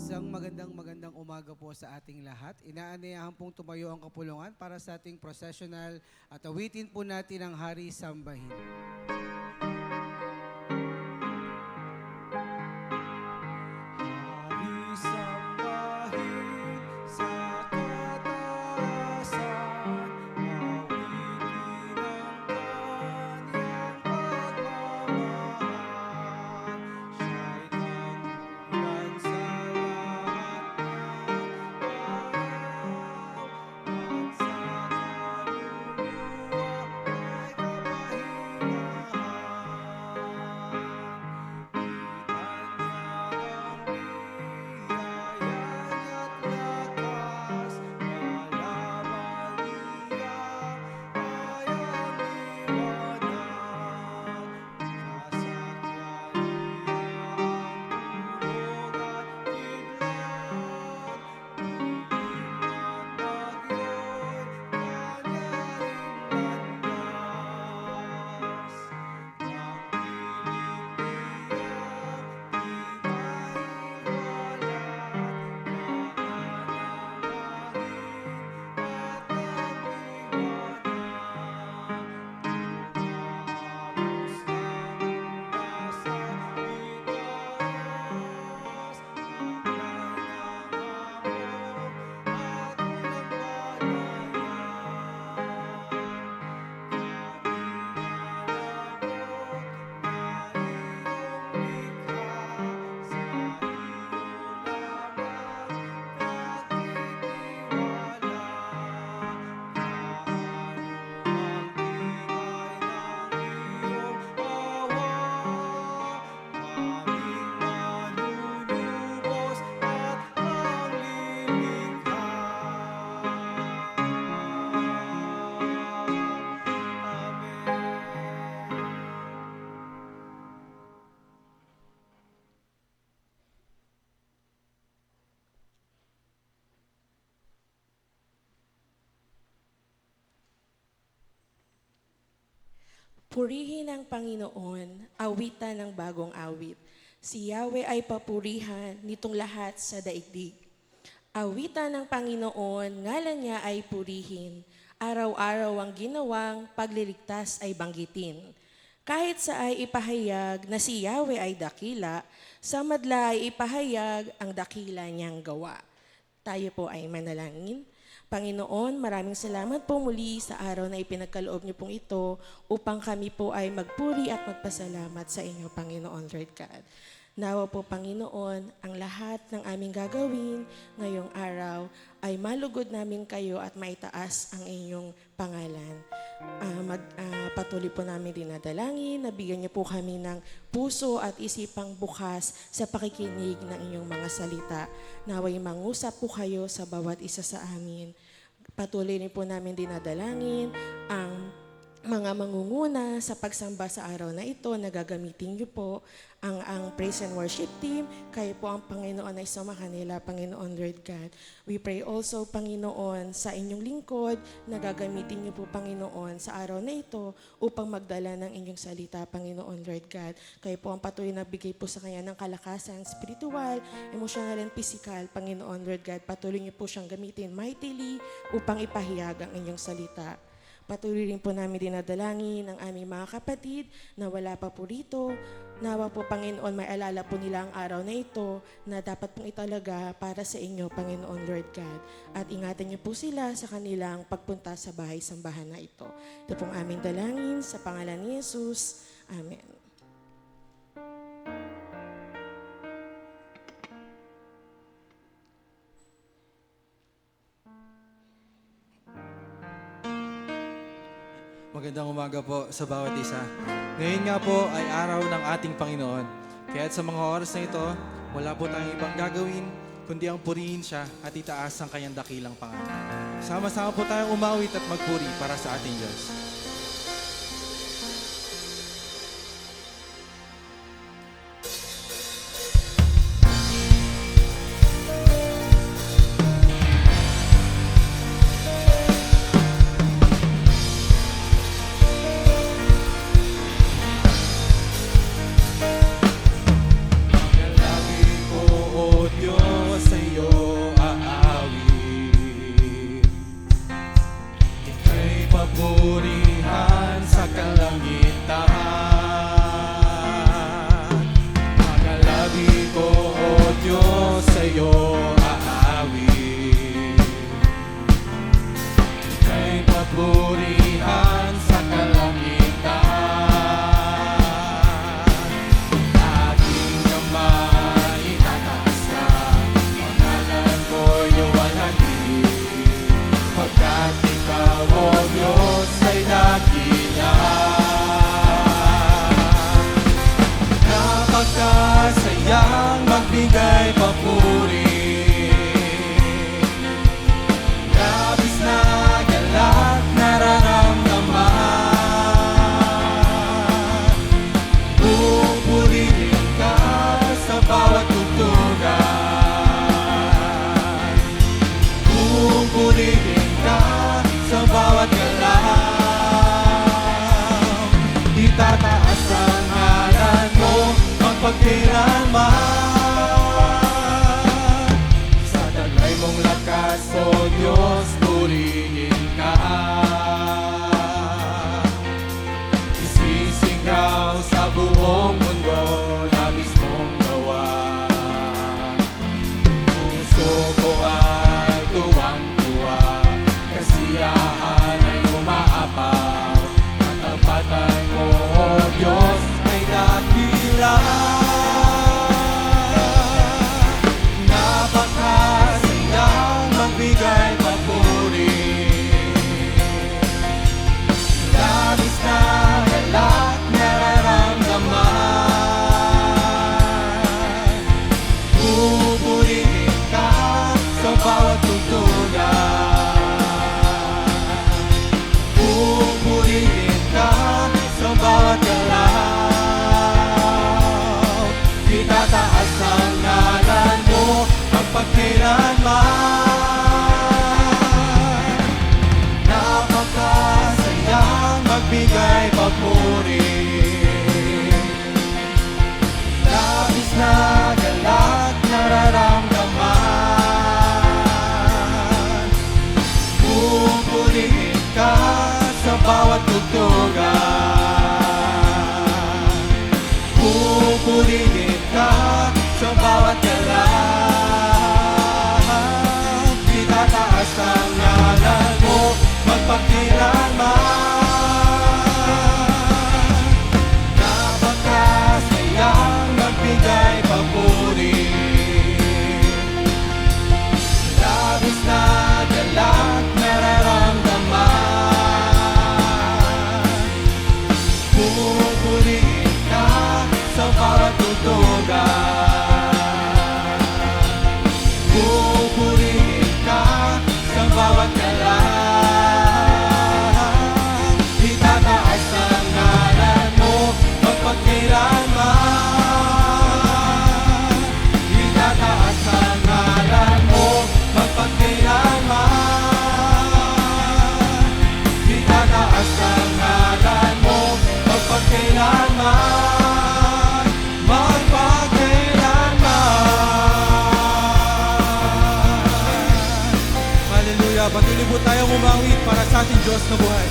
Isang magandang umaga po sa ating lahat. Inaanyayahan pong tumayo ang kapulungan para sa ating processional at awitin po natin ang Hari Sambahin. Hari Sambahin sa kataasan, awitin ang kanyang pagmamahal. Siya'y tanggulan sa lahat ng araw, at sa kaluluwa ay Purihin ang Panginoon, awitan ng bagong awit. Si Yahweh ay papurihan nitong lahat sa daigdig. Awitan ng Panginoon, ngalan niya ay purihin. Araw-araw ang ginawang pagliligtas ay banggitin. Kahit sa ay ipahayag na si Yahweh ay dakila, sa madla ay ipahayag ang dakila niyang gawa. Tayo po ay manalangin. Panginoon, maraming salamat po muli sa araw na ipinagkaloob niyo pong ito upang kami po ay magpuri at magpasalamat sa inyo, Panginoon Lord God. Nawa po, Panginoon, ang lahat ng aming gagawin ngayong araw ay malugod namin kayo at maitaas ang inyong pangalan. Patuloy po namin dinadalangin, nabigyan niyo po kami ng puso at isipang bukas sa pakikinig ng inyong mga salita. Naway mangusap po kayo sa bawat isa sa amin. Patuloy rin po namin dinadalangin ang mga mangunguna sa pagsamba sa araw na ito na gagamitin niyo po ang praise and worship team. Kayo po ang Panginoon ay suma kanila, Panginoon Lord God. We pray also, Panginoon, sa inyong lingkod na gagamitin niyo po, Panginoon, sa araw na ito upang magdala ng inyong salita, Panginoon Lord God. Kayo po ang patuloy na bigay po sa kanya ng kalakasan spiritual, emotional and physical, Panginoon Lord God. Patuloy niyo po siyang gamitin mightily upang ipahayag ang inyong salita. Patuloy rin po namin dinadalangin ang aming mga kapatid na wala pa po rito. Nawa po, Panginoon, may alala po nila ang araw na ito na dapat pong italaga para sa inyo, Panginoon Lord God. At ingatan niyo po sila sa kanilang pagpunta sa bahay-sambahan na ito. Ito pong aming dalangin sa pangalan ni Jesus. Amen. Magandang umaga po sa bawat isa. Ngayon nga po ay araw ng ating Panginoon. Kaya't sa mga oras na ito, wala po tayong ibang gagawin, kundi ang purihin siya at itaas ang kanyang dakilang pangalan. Sama-sama po tayong umawit at magpuri para sa ating Diyos. Lagi po, O Diyos, patuloy po tayong umawit para sa ating Diyos na buhay.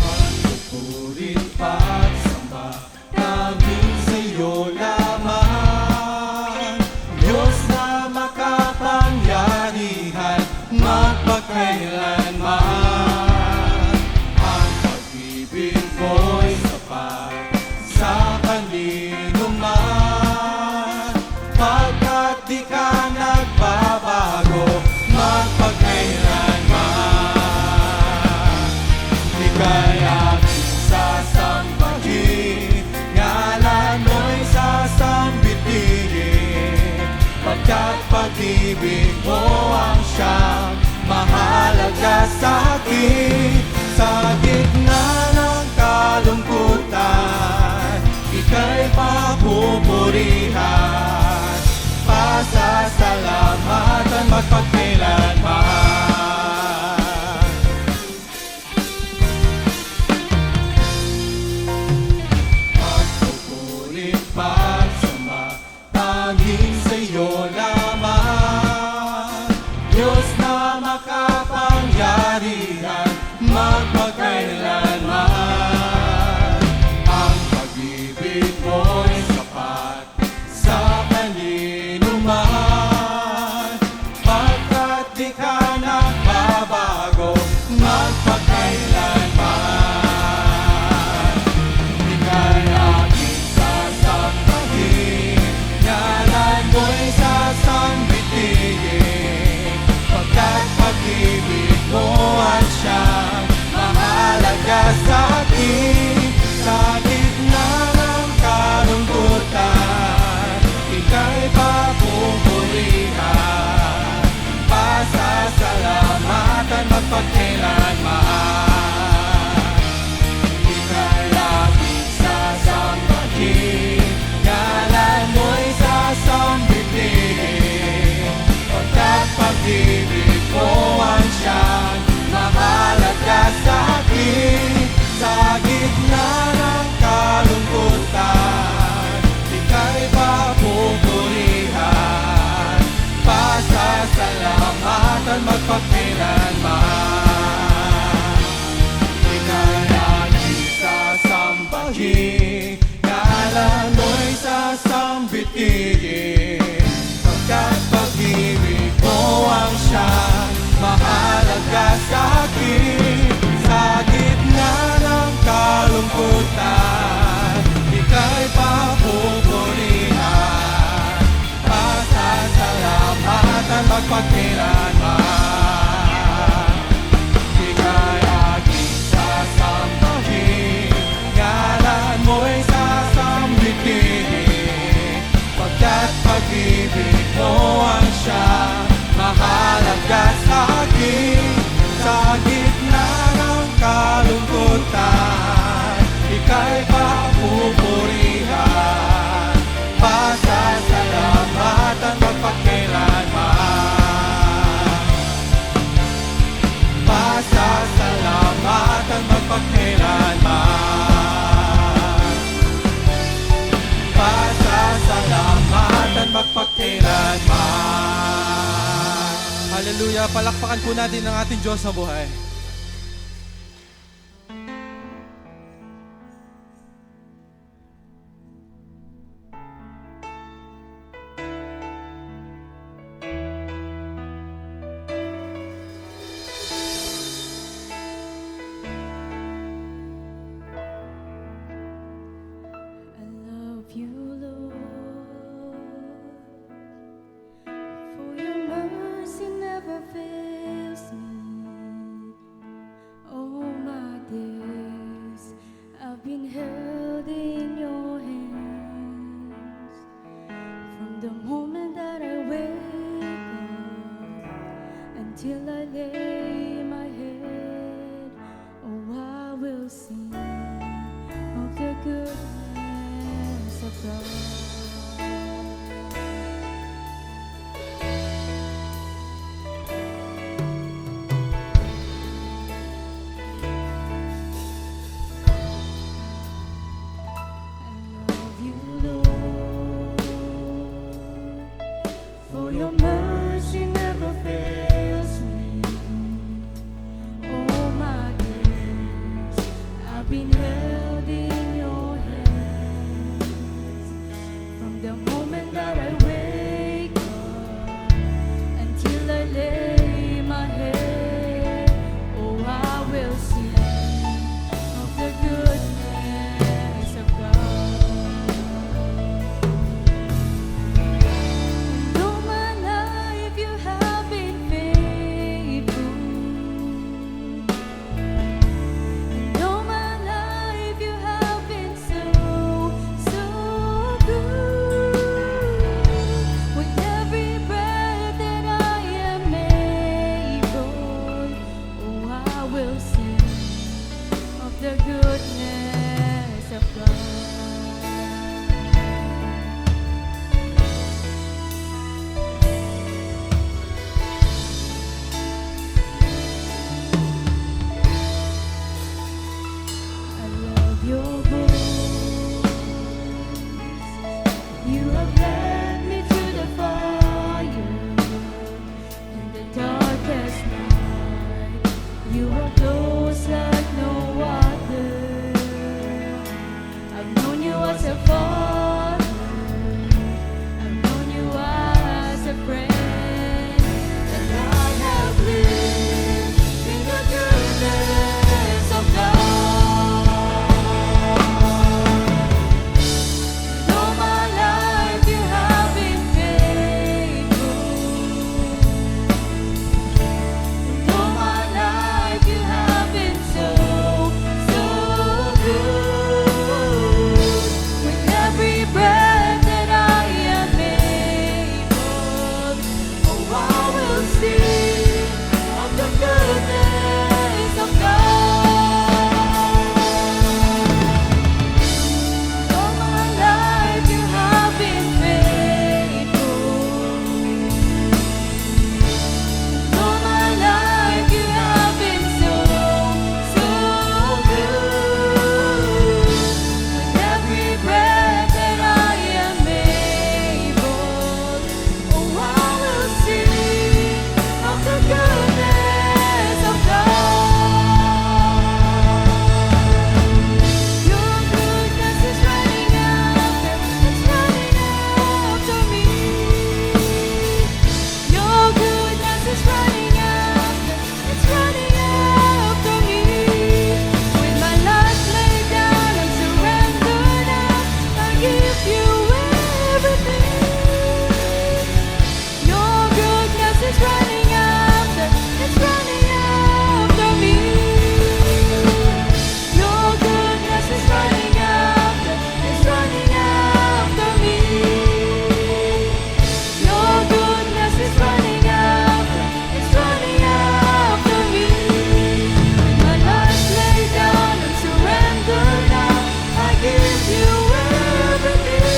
Pagpupurit pagsamba namin sa iyo lamang, Diyos na makapangyarihan, magpakailanman. Ang pag-ibig mo'y sapat sa kanino man, pagkat di ka nagbabago, magpakailanman. Ika'y aking sasambahin, ngalan mo'y sasambitin, pagkat pag-ibig mo ang siyang mahalaga sa akin. Sa gitna ng kalungkutan, ika'y papupurihan, pasasalamatan magpakailanman. Pagpupurit pagsamba tanging sa iyo lamang, Diyos na makapangyarihan, magpakailanman. Ang pag-ibig mo'y sapat sa kanino man, pagkat di ka nagbabago, magpakailanman. Ika'y aking sasambahin, ngalan mo'y sasambitin, pagkat pag-ibig mo ang siyang mahalaga sa akin. Sa gitna ng kalungkutan, ika'y papupurihan, pasasalamatan magpakailanman. Ika'y aking sasambahin, ngalan mo'y sasambitin, pagkat pag-ibig mo ang siyang mahalaga sa akin. Sa gitna ng kalungkutan, ika'y papupurihan, pasasalamatan magpakailanman. Ika'y aking sasambahin, ngalan mo'y sasambitin, pagkat pag-ibig mo ang siyang mahalaga sa akin. Sa gitna ng kalungkutan, ika'y papupurihan, pasasalamatan magpakailanman. Ika'y aking sasambahin, ngalan mo'y sasambitin, pagkat pag-ibig mo ang siyang mahalaga sa akin. Sa gitna ng kalungkutan, ika'y papupurihan, pasasalamatan magpakailanman. Pasasalamatan magpakailanman. Pasasalamatan magpakailanman. Hallelujah! Palakpakan po natin ang ating Diyos na buhay. I love you, Lord, for your mercy never fails me. All my days I've been held in your hands. From the moment that I wake up until I lay my head, oh, I will sing of the goodness of God. I've known you as a father, I've known you as a friend, and I have lived in the goodness of God. All my life you have been faithful. All my life you have been so, so good. With every breath that I am able, oh, I will sing of the goodness of God. All my life you have been faithful. All my life you have been so, so good. With every breath that I am able, oh, I will sing of the goodness of God. Your goodness is running after, it's running after me. Your goodness is running after, it's running after me. With my life laid down and surrendered now, I give you everything. Your goodness is running after, it's running after me. Your goodness is running after, it's running after me. Your goodness is running after, it's running after me. With my life laid down and surrendered now, I give you everything.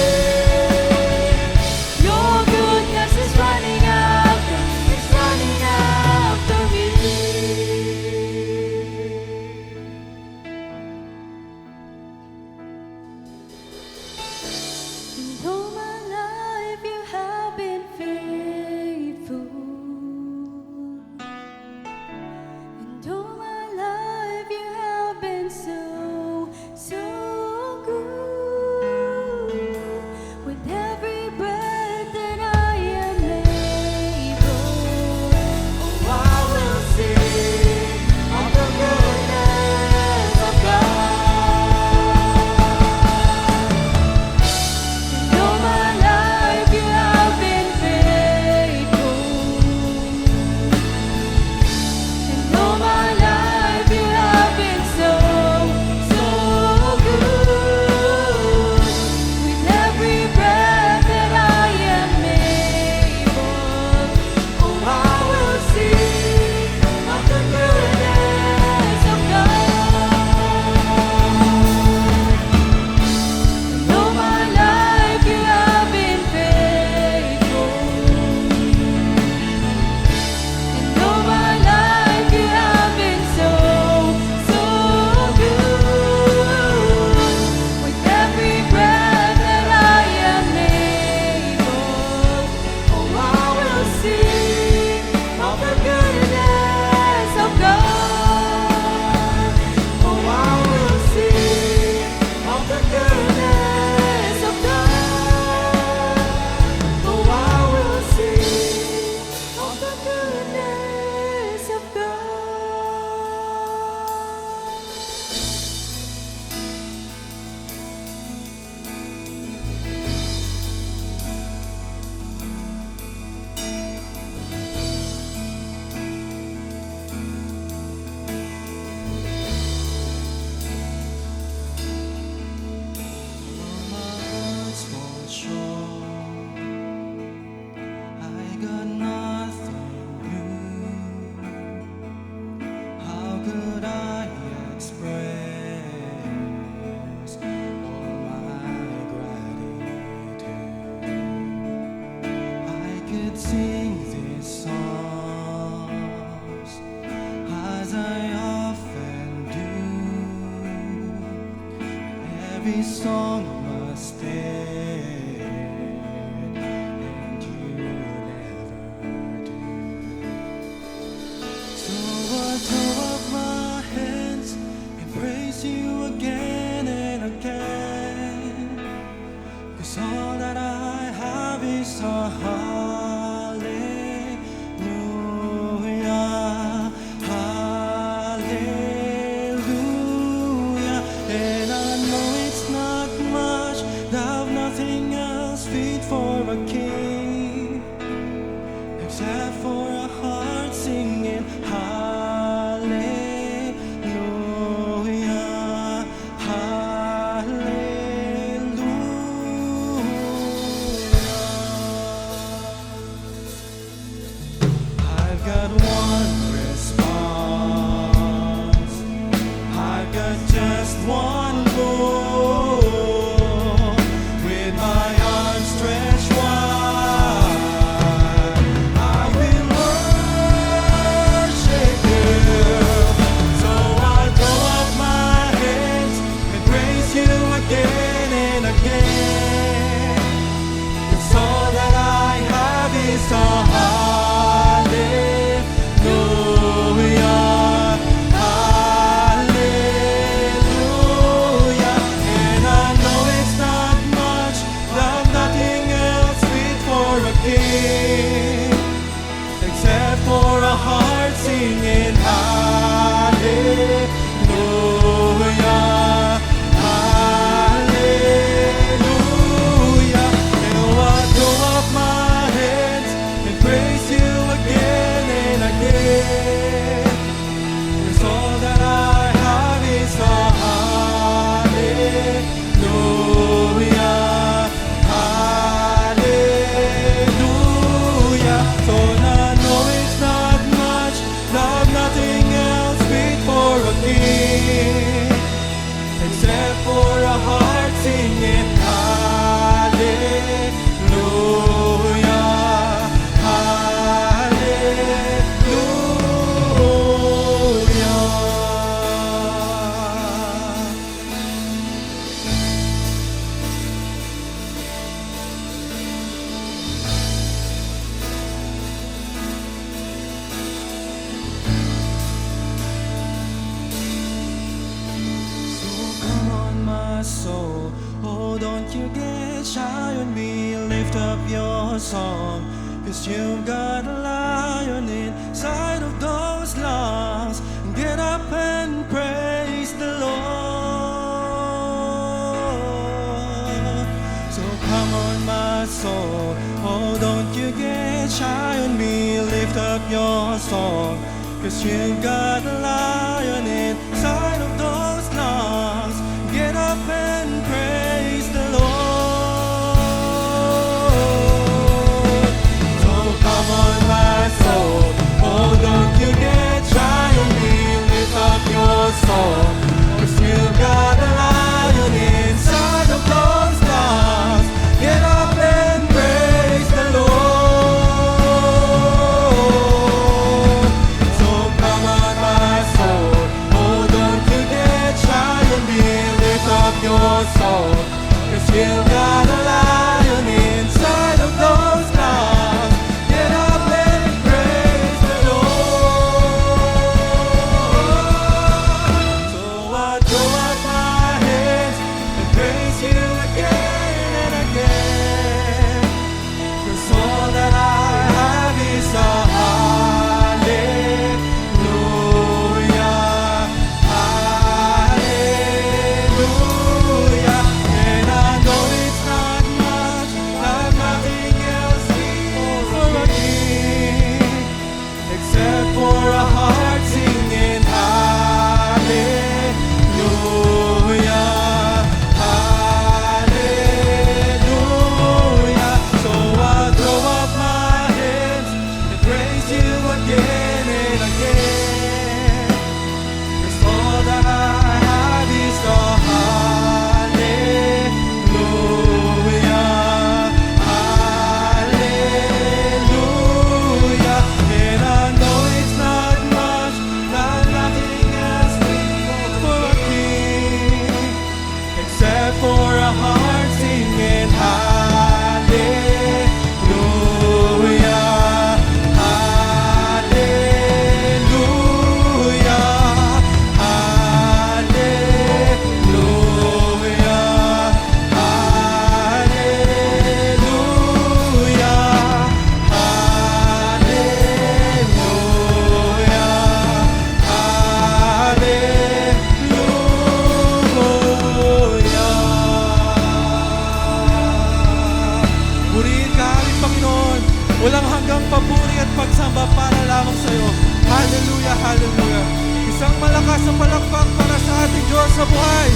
Your goodness is running after, it's running after me. And all my life you have been faithful. And all my life you have been so, so good. With every breath that I am able, oh, I will sing of the goodness of God. And all my life you have been faithful. And all my life you have been so, so good. With every breath that I am able, oh, I will sing of the goodness of God. And all my life you have been faithful. And all my life you have been so, so good. With every breath that I am able, oh, I will sing of the goodness of God. Oh, I will sing of the goodness of God. Oh, I will sing of the goodness of God. Hearts fall short. I got nothing new. How could I express all my gratitude? I could sing these songs as I often do. Every song must end, and you never do. So I throw up my hands and praise you again and again. is a hallelujah, hallelujah. And I know it's not much, have nothing else fit for a king, except for a heart singing hallelujah, hallelujah. I've got one response, I've got just one goal, with my arms stretched wide, I will worship you. So I throw up my hands and praise you again and again. 'Cause all that I have is a hallelujah, hallelujah. And I know it's not much, but nothing else fit for a king, except for a heart singing hallelujah, hallelujah. And I throw up my hands and praise you again and again. 'Cause all that I have is a hallelujah, hallelujah. So I know it's not much, love nothing else fit for a king, except for a heart singing hallelujah, hallelujah. So come on, my soul, oh don't you get shy on me, lift up your song, 'cause you've got a lion inside of those lungs. Get up and praise the Lord. So come on, my soul, oh don't you get shy on me, lift up your song, 'cause you've got a lion inside of those lungs. Get up and praise the Lord. So come on, my soul, oh don't you get shy on me, lift up your song, 'cause you've got a lion inside of those lungs. Get up and praise the Lord. So come on, my soul, oh don't you get shy on me, lift up your song, 'cause you've got a lion inside of those lungs. Get up and praise the Lord. So I throw up my hands and praise you again and again. 'Cause all that I have is a hallelujah, hallelujah. And I know it's not much, but nothing else for a king, except for a heart singing hallelujah, hallelujah. So I throw up my hands and praise you again and again. 'Cause all that I have is a hallelujah, hallelujah. And I know it's not much, but nothing else for a king, except for a heart singing hallelujah, hallelujah, hallelujah, hallelujah. walang hanggang papuri at pagsamba para lamang sa iyo. Hallelujah, hallelujah. Isang malakas na palakpak para sa ating Diyos sa buhay.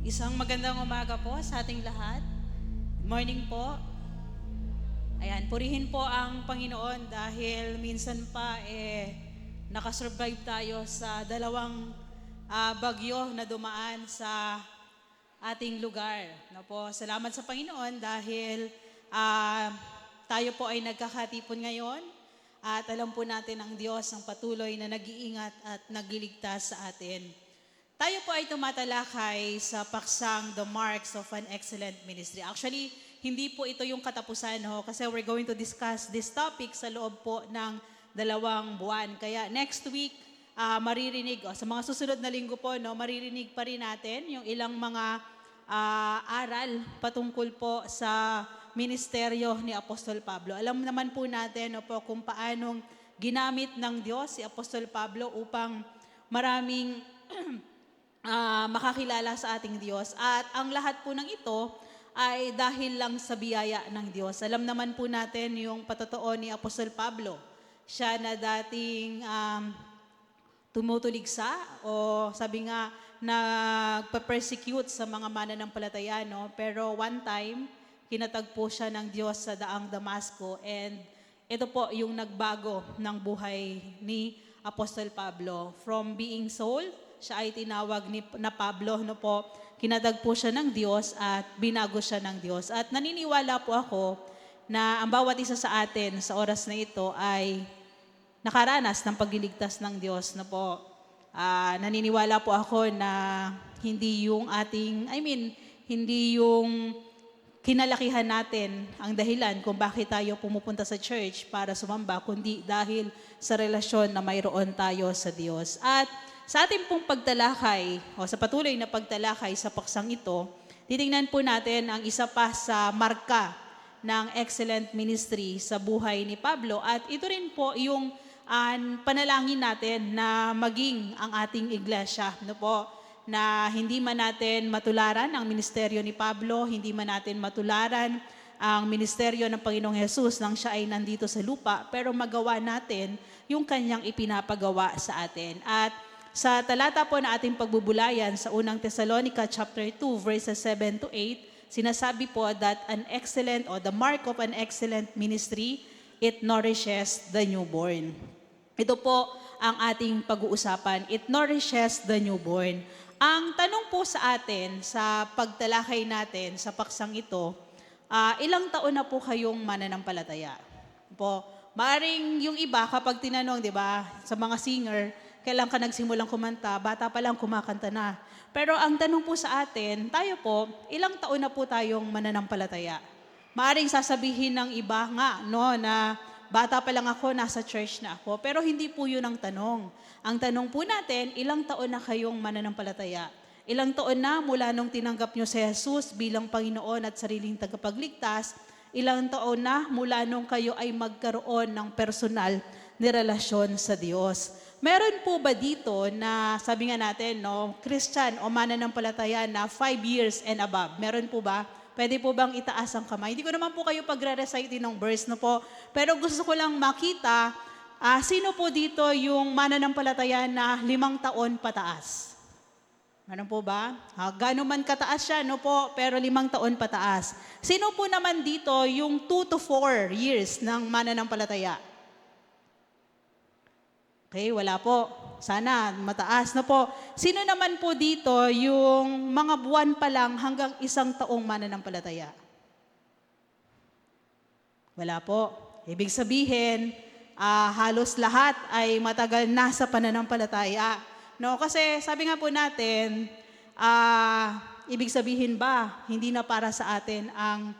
Isang magandang umaga po sa ating lahat. Morning po. Ayan, purihin po ang Panginoon dahil minsan pa nakasurvive tayo sa dalawang bagyo na dumaan sa ating lugar. No po, salamat sa Panginoon dahil tayo po ay nagkakatipon ngayon at alam po natin ang Diyos ang patuloy na nag-iingat at nagliligtas sa atin. Tayo po ay tumatalakay sa paksang The Marks of an Excellent Ministry. Actually, hindi po ito yung katapusan kasi we're going to discuss this topic sa loob po ng 2 buwan. Kaya next week, maririnig, sa mga susunod na linggo po, maririnig pa rin natin yung ilang mga aral patungkol po sa ministeryo ni Apostol Pablo. Alam naman po natin kung paanong ginamit ng Diyos si Apostol Pablo upang maraming makakilala sa ating Diyos. At ang lahat po ng ito ay dahil lang sa biyaya ng Diyos. Alam naman po natin yung patotoo ni Apostol Pablo. Siya na dating tumutuligsa o sabi nga nagpa-persecute sa mga mananampalataya. Pero one time, kinatagpo siya ng Diyos sa daang Damasco and ito po yung nagbago ng buhay ni Apostol Pablo. From being Saul, siya ay tinawag na Pablo, kinatagpo siya ng Diyos at binago siya ng Diyos. At naniniwala po ako na ang bawat isa sa atin sa oras na ito ay nakaranas ng pagliligtas ng Diyos. Naniniwala po ako na hindi yung hindi yung kinalakihan natin ang dahilan kung bakit tayo pumupunta sa church para sumamba, kundi dahil sa relasyon na mayroon tayo sa Diyos. At sa ating pong pagtalakay o sa patuloy na pagtalakay sa paksang ito, titingnan po natin ang isa pa sa marka ng excellent ministry sa buhay ni Pablo. At ito rin po yung panalangin natin na maging ang ating iglesia. Na hindi man natin matularan ang ministeryo ni Pablo, hindi man natin matularan ang ministeryo ng Panginoong Hesus nang siya ay nandito sa lupa, pero magawa natin yung kanyang ipinapagawa sa atin. At sa talata po na ating pagbubulayan sa unang Thessalonica chapter 2 verses 7 to 8, sinasabi po that an excellent or the mark of an excellent ministry, it nourishes the newborn. Ito po ang ating pag-uusapan. It nourishes the newborn. Ang tanong po sa atin sa pagtalakay natin sa paksang ito, ilang taon na po kayong mananampalataya? Maaring yung iba kapag tinanong, di ba, sa mga singer, kailan ka nagsimulang kumanta, bata pa lang kumakanta na. Pero ang tanong po sa atin, tayo po, ilang taon na po tayong mananampalataya? Maaring sasabihin ng iba nga, na bata pa lang ako, nasa church na ako. Pero hindi po yun ang tanong. Ang tanong po natin, ilang taon na kayong mananampalataya? Ilang taon na mula nung tinanggap nyo si Jesus bilang Panginoon at sariling tagapagligtas? Ilang taon na mula nung kayo ay magkaroon ng personal na relasyon sa Diyos? Meron po ba dito na, sabi nga natin, Christian o mananampalataya na 5 years and above? Meron po ba? Pwede po bang itaas ang kamay? Hindi ko naman po kayo pagre-recite ng verse, pero gusto ko lang makita, sino po dito yung mananampalataya na 5 taon pataas? Meron po ba? Gano'n man kataas siya, pero 5 taon pataas. Sino po naman dito yung 2 to 4 years ng mananampalataya? Okay, wala po. Sana mataas na po. Sino naman po dito yung mga buwan pa lang hanggang 1 taong mananampalataya? Wala po. Ibig sabihin, halos lahat ay matagal na sa pananampalataya. No, kasi sabi nga po natin, ibig sabihin ba, hindi na para sa atin ang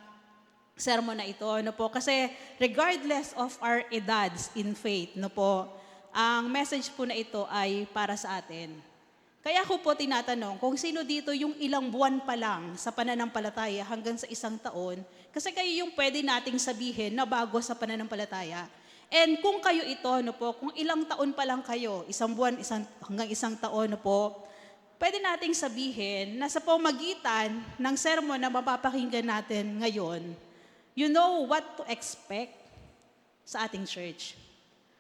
sermon na ito, no po? Kasi regardless of our edads in faith, no po, ang message po na ito ay para sa atin. Kaya ko po tinatanong kung sino dito yung ilang buwan pa lang sa pananampalataya hanggang sa 1 taon, kasi kayo yung pwede nating sabihin na bago sa pananampalataya. And kung kayo ito, no po, kung ilang taon pa lang kayo, 1 buwan, hanggang 1 taon, no po, pwede nating sabihin na sa pamagitan ng sermon na mapapakinggan natin ngayon, you know what to expect sa ating church.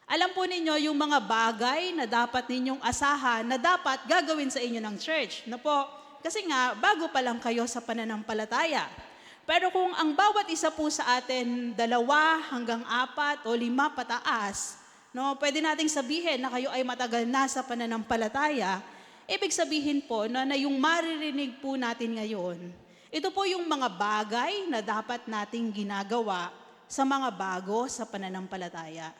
Alam po ninyo yung mga bagay na dapat ninyong asahan na dapat gagawin sa inyo ng church. No po? Kasi nga, bago pa lang kayo sa pananampalataya. Pero kung ang bawat isa po sa atin, 2 hanggang 4 o 5 pataas, no, pwede nating sabihin na kayo ay matagal na sa pananampalataya, ibig sabihin po na yung maririnig po natin ngayon, ito po yung mga bagay na dapat nating ginagawa sa mga bago sa pananampalataya.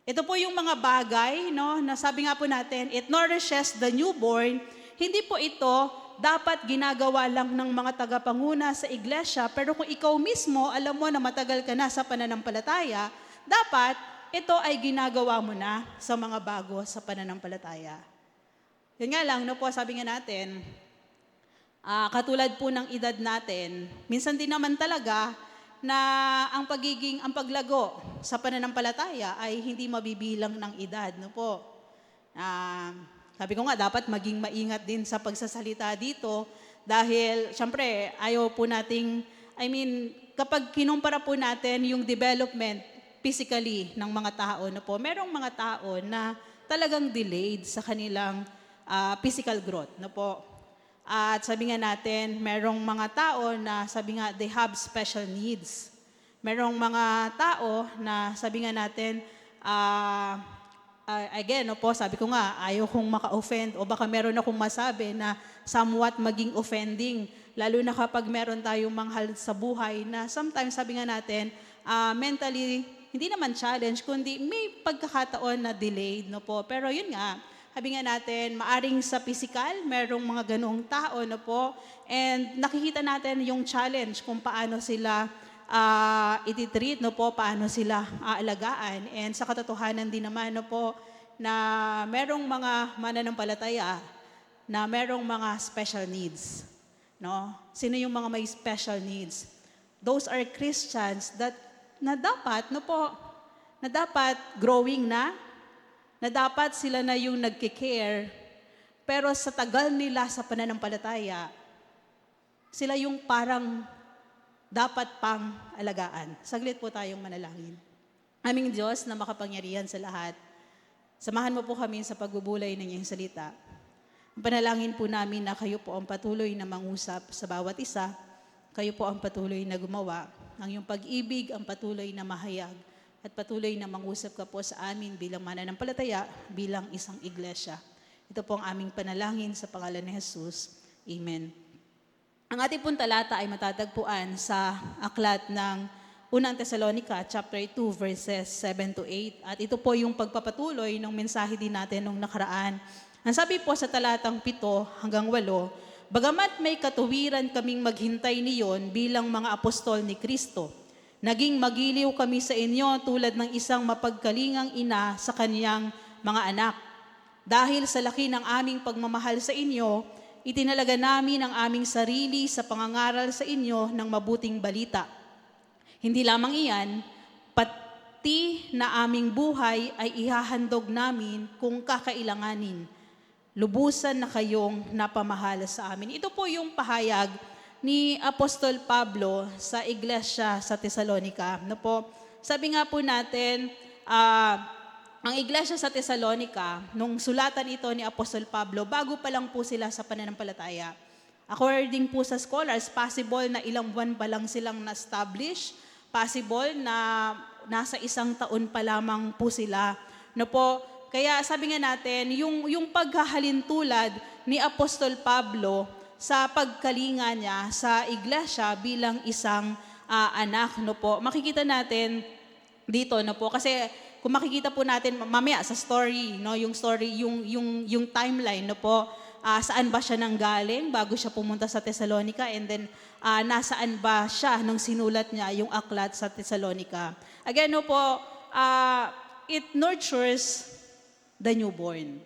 Ito po yung mga bagay, no, na sabi nga po natin, it nourishes the newborn. Hindi po ito dapat ginagawa lang ng mga tagapanguna sa iglesia, pero kung ikaw mismo, alam mo na matagal ka na sa pananampalataya, dapat ito ay ginagawa mo na sa mga bago sa pananampalataya. Yun nga lang, no po, sabi nga natin, katulad po ng edad natin, minsan din naman talaga, na ang paglago sa pananampalataya ay hindi mabibilang ng edad, no po. Sabi ko nga, dapat maging maingat din sa pagsasalita dito dahil, syempre, ayaw po nating, kapag kinumpara po natin yung development physically ng mga tao, no po, merong mga tao na talagang delayed sa kanilang physical growth, no po. At sabi nga natin, merong mga tao na sabi nga, they have special needs. Merong mga tao na sabi nga natin, again, no po, sabi ko nga, ayaw kong maka-offend o baka meron akong masabi na somewhat maging offending. Lalo na kapag meron tayong manghal sa buhay na sometimes, sabi nga natin, mentally, hindi naman challenge, kundi may pagkakataon na delayed, no po. Pero yun nga, sabi nga natin, maaring sa physical, merong mga ganong tao, no po, and nakikita natin yung challenge kung paano sila ititreat, no po, paano sila aalagaan. And sa katotohanan din naman, no po, na merong mga mananampalataya na merong mga special needs. No? Sino yung mga may special needs? Those are Christians na dapat, no po, na dapat growing na dapat sila na yung nagkikare, pero sa tagal nila sa pananampalataya, sila yung parang dapat pang alagaan. Saglit po tayong manalangin. Aming Diyos na makapangyarihan sa lahat, samahan mo po kami sa pagbubulay ng iyong salita. Ang panalangin po namin na kayo po ang patuloy na mangusap sa bawat isa, kayo po ang patuloy na gumawa, ang iyong pag-ibig ang patuloy na mahayag, at patuloy na mangusap ka po sa amin bilang mananampalataya, bilang isang iglesia. Ito po ang aming panalangin sa pangalan ni Jesus. Amen. Ang ating pong talata ay matatagpuan sa aklat ng Unang Tesalonica, chapter 2, verses 7 to 8. At ito po yung pagpapatuloy ng mensahe din natin nung nakaraan. Ang sabi po sa talatang 7 hanggang 8, bagamat may katuwiran kaming maghintay niyon bilang mga apostol ni Kristo, naging magiliw kami sa inyo tulad ng isang mapagkalingang ina sa kaniyang mga anak. Dahil sa laki ng aming pagmamahal sa inyo, itinalaga namin ang aming sarili sa pangangaral sa inyo ng mabuting balita. Hindi lamang iyan, pati na aming buhay ay ihahandog namin kung kakailanganin. Lubusan na kayong napamahal sa amin. Ito po yung pahayag ni Apostol Pablo sa iglesia sa Tesalonica. No po, sabi nga po natin, ang iglesia sa Tesalonica, nung sulatan ito ni Apostol Pablo, bago pa lang po sila sa pananampalataya. According po sa scholars, possible na ilang buwan pa lang silang na-establish, possible na nasa 1 taon pa lamang po sila. No po, Kaya sabi nga natin, yung paghahalin tulad ni Apostol Pablo sa pagkalinga niya sa iglesia bilang isang anak, no po. Makikita natin dito, no po, kasi kung makikita po natin mamaya sa story, no, yung story, yung timeline, no po, saan ba siya nanggaling bago siya pumunta sa Thessalonica, and then nasaan ba siya nung sinulat niya yung aklat sa Thessalonica. Again, no po, it nurtures the newborn.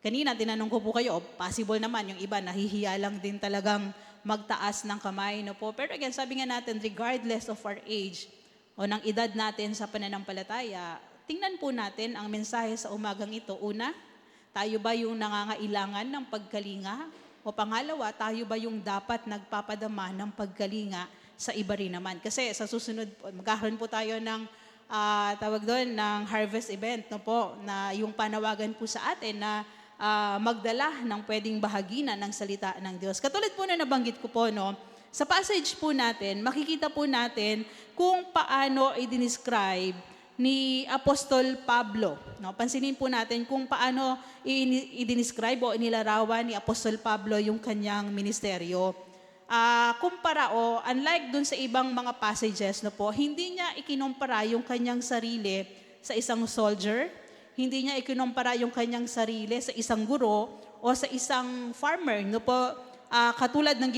Kanina, tinanong ko po kayo, possible naman yung iba, nahihiya lang din talagang magtaas ng kamay, no po. Pero again, sabi nga natin, regardless of our age o ng edad natin sa pananampalataya, tingnan po natin ang mensahe sa umagang ito. Una, tayo ba yung nangangailangan ng pagkalinga? O pangalawa, tayo ba yung dapat nagpapadama ng pagkalinga sa iba rin naman? Kasi sa susunod, magkakaroon po tayo ng tawag doon, ng harvest event, no po, na yung panawagan po sa atin na magdala ng pwedeng bahaginan ng salita ng Diyos. Katulad po na nabanggit ko po, no, sa passage po natin, makikita po natin kung paano i-describe ni Apostol Pablo. No, pansinin po natin kung paano i-describe o inilarawan ni Apostol Pablo yung kanyang ministeryo. Kumpara unlike dun sa ibang mga passages, no po, hindi niya ikinumpara yung kanyang sarili sa isang soldier, hindi niya ikinumpara yung kanyang sarili sa isang guro o sa isang farmer, no po, katulad ng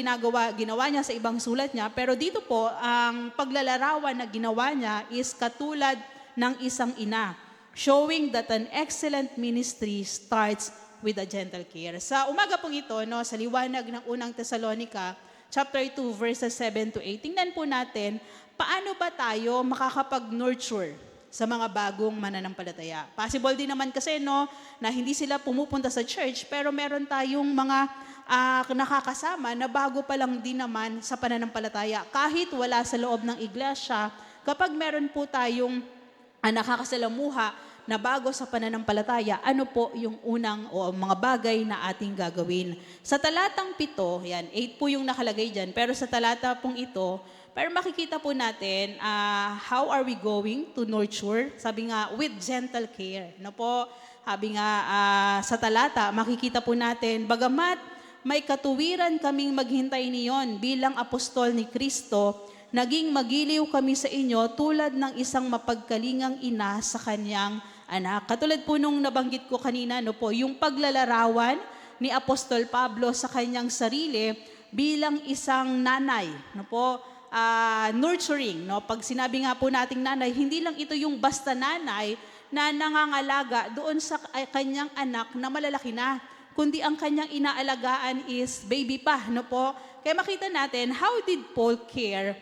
ginawa niya sa ibang sulat niya. Pero dito po, ang paglalarawan na ginawa niya is katulad ng isang ina, showing that an excellent ministry starts with a gentle care. Sa umaga pong ito, no, sa liwanag ng unang Thessalonica, chapter 2, verses 7 to 8, tingnan po natin, paano ba tayo makakapag-nurture sa mga bagong mananampalataya. Possible din naman kasi, no, na hindi sila pumupunta sa church, pero meron tayong mga nakakasama na bago pa lang din naman sa pananampalataya. Kahit wala sa loob ng iglesia, kapag meron po tayong nakakasalamuha na bago sa pananampalataya, ano po yung unang o mga bagay na ating gagawin. Sa talatang 7, yan, 8 po yung nakalagay dyan, pero sa talata pong ito, pero makikita po natin, how are we going to nurture? Sabi nga, with gentle care. No po, sabi nga sa talata, makikita po natin, bagamat may katuwiran kaming maghintay niyon bilang apostol ni Kristo, naging magiliw kami sa inyo tulad ng isang mapagkalingang ina sa kanyang anak. Katulad po nung nabanggit ko kanina, no po, yung paglalarawan ni Apostol Pablo sa kanyang sarili bilang isang nanay, no po, nurturing, no? Pag sinabi nga po nating nanay, hindi lang ito yung basta nanay na nangangalaga doon sa kanyang anak na malalaki na, kundi ang kanyang inaalagaan is baby pa, no po? Kaya makita natin, how did Paul care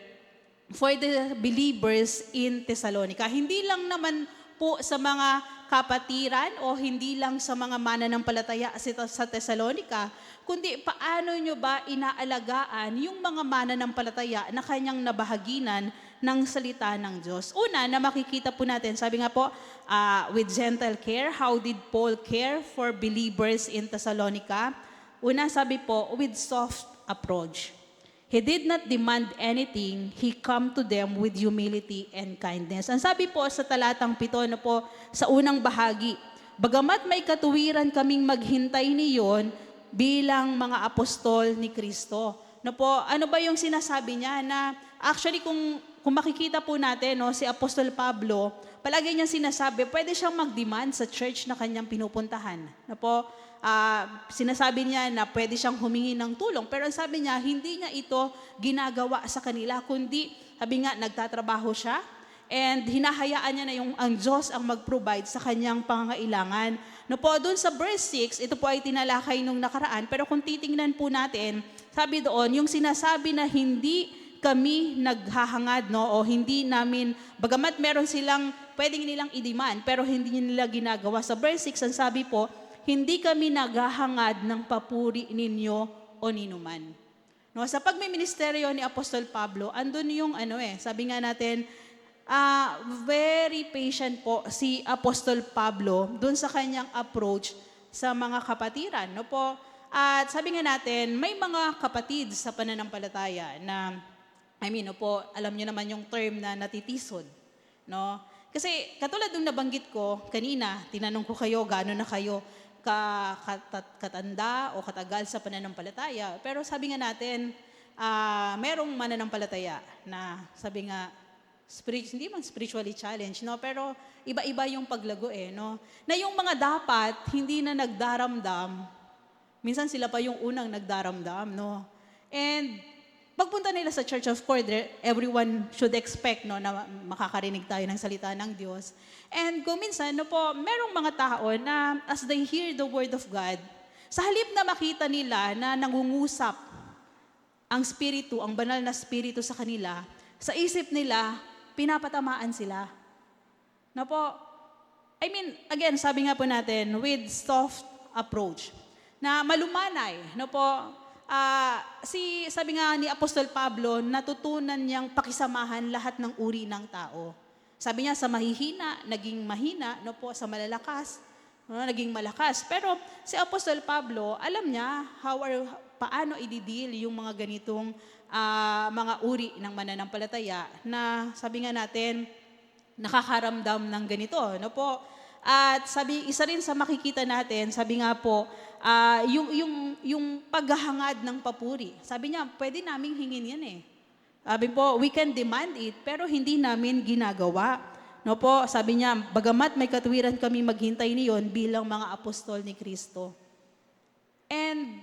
for the believers in Thessalonica? Hindi lang naman po sa mga kapatiran o hindi lang sa mga mananampalataya sa Thessalonica, kundi paano nyo ba inaalagaan yung mga mananampalataya na kanyang nabahaginan ng salita ng Diyos. Una, na makikita po natin, sabi nga po, with gentle care, how did Paul care for believers in Thessalonica? Una, sabi po, with soft approach. He did not demand anything. He come to them with humility and kindness. Ang sabi po sa talatang 7, no po, sa unang bahagi, bagamat may katuwiran kaming maghintay niyon bilang mga apostol ni Kristo. No po, ano ba yung sinasabi niya na actually kung makikita po natin, no, si Apostol Pablo, palagi niya sinasabi, pwede siyang mag-demand sa church na kanyang pinupuntahan. No po, sinasabi niya na pwede siyang humingi ng tulong, pero ang sabi niya, hindi niya ito ginagawa sa kanila, kundi, sabi nga, nagtatrabaho siya, and hinahayaan niya na ang Diyos ang mag-provide sa kanyang pangangailangan. No po, doon sa verse 6, ito po ay tinalakay nung nakaraan, pero kung titingnan po natin, sabi doon, yung sinasabi na hindi kami naghahangad, no, o hindi namin, bagamat meron silang, pwedeng nilang i-demand, pero hindi nila ginagawa. Sa verse 6, ang sabi po, hindi kami naghahangad ng papuri ninyo o ninuman. No, sa pagmiministeryo ni Apostol Pablo, andun yung sabi nga natin, very patient po si Apostol Pablo dun sa kanyang approach sa mga kapatiran. No po? At sabi nga natin, may mga kapatid sa pananampalataya na, no po, alam niyo naman yung term na natitisod. No? Kasi katulad nung nabanggit ko kanina, tinanong ko kayo, gaano na kayo katanda o katagal sa pananampalataya. Pero sabi nga natin, merong mananampalataya na sabi nga, hindi man spiritually challenged, no? Pero iba-iba yung paglago no? Na yung mga dapat hindi na nagdaramdam, minsan sila pa yung unang nagdaramdam, no? And pagpunta nila sa church, of course, everyone should expect no, na makakarinig tayo ng salita ng Diyos. And kung minsan, no po, merong mga tao na as they hear the word of God, sa halip na makita nila na nangungusap ang spirito, ang banal na spirito sa kanila, sa isip nila, pinapatamaan sila. No po, I mean, again, sabi nga po natin, with soft approach, na malumanay, no po, sabi nga ni Apostol Pablo, natutunan niyang pakisamahan lahat ng uri ng tao. Sabi niya, sa mahihina, naging mahina, no po, sa malalakas, no, naging malakas. Pero si Apostol Pablo, alam niya paano i-deal yung mga ganitong mga uri ng mananampalataya na sabi nga natin, nakakaramdam ng ganito, no po. At sabi, isa rin sa makikita natin, sabi nga po, yung paghahangad ng papuri. Sabi niya, pwede naming hingin yan Sabi po, we can demand it, pero hindi namin ginagawa. No po, sabi niya, bagamat may katuwiran kami maghintay niyon bilang mga apostol ni Kristo. And,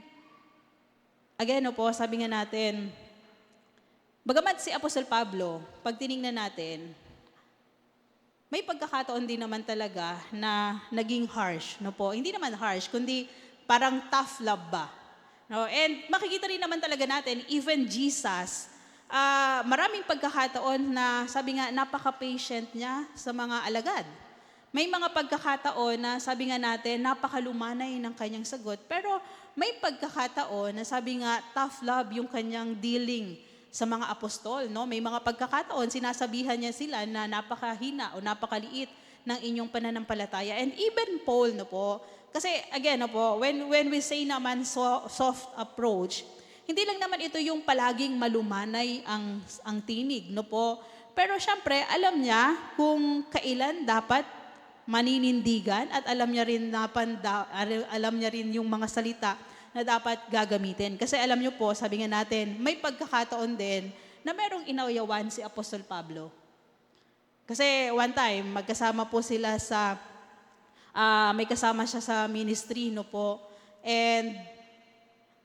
again, no po, sabi nga natin, bagamat si Apostol Pablo, pag tinignan natin, may pagkakataon din naman talaga na naging harsh, no po. Hindi naman harsh, kundi parang tough love ba. No? And makikita rin naman talaga natin, even Jesus, maraming pagkakataon na sabi nga, napaka-patient niya sa mga alagad. May mga pagkakataon na sabi nga natin, napakalumanay ng kanyang sagot. Pero may pagkakataon na sabi nga, tough love yung kanyang dealing sa mga apostol, no? May mga pagkakataon, sinasabihan niya sila na napakahina o napakaliit ng inyong pananampalataya. And even Paul, no po, kasi again, no po, when we say naman soft approach, hindi lang naman ito yung palaging malumanay ang tinig, no po. Pero syempre, alam niya kung kailan dapat maninindigan at alam niya rin yung mga salita na dapat gagamitin. Kasi alam niyo po, sabi nga natin, may pagkakataon din na merong inayawan si Apostol Pablo. Kasi one time, magkasama po sila may kasama siya sa ministry, no po. And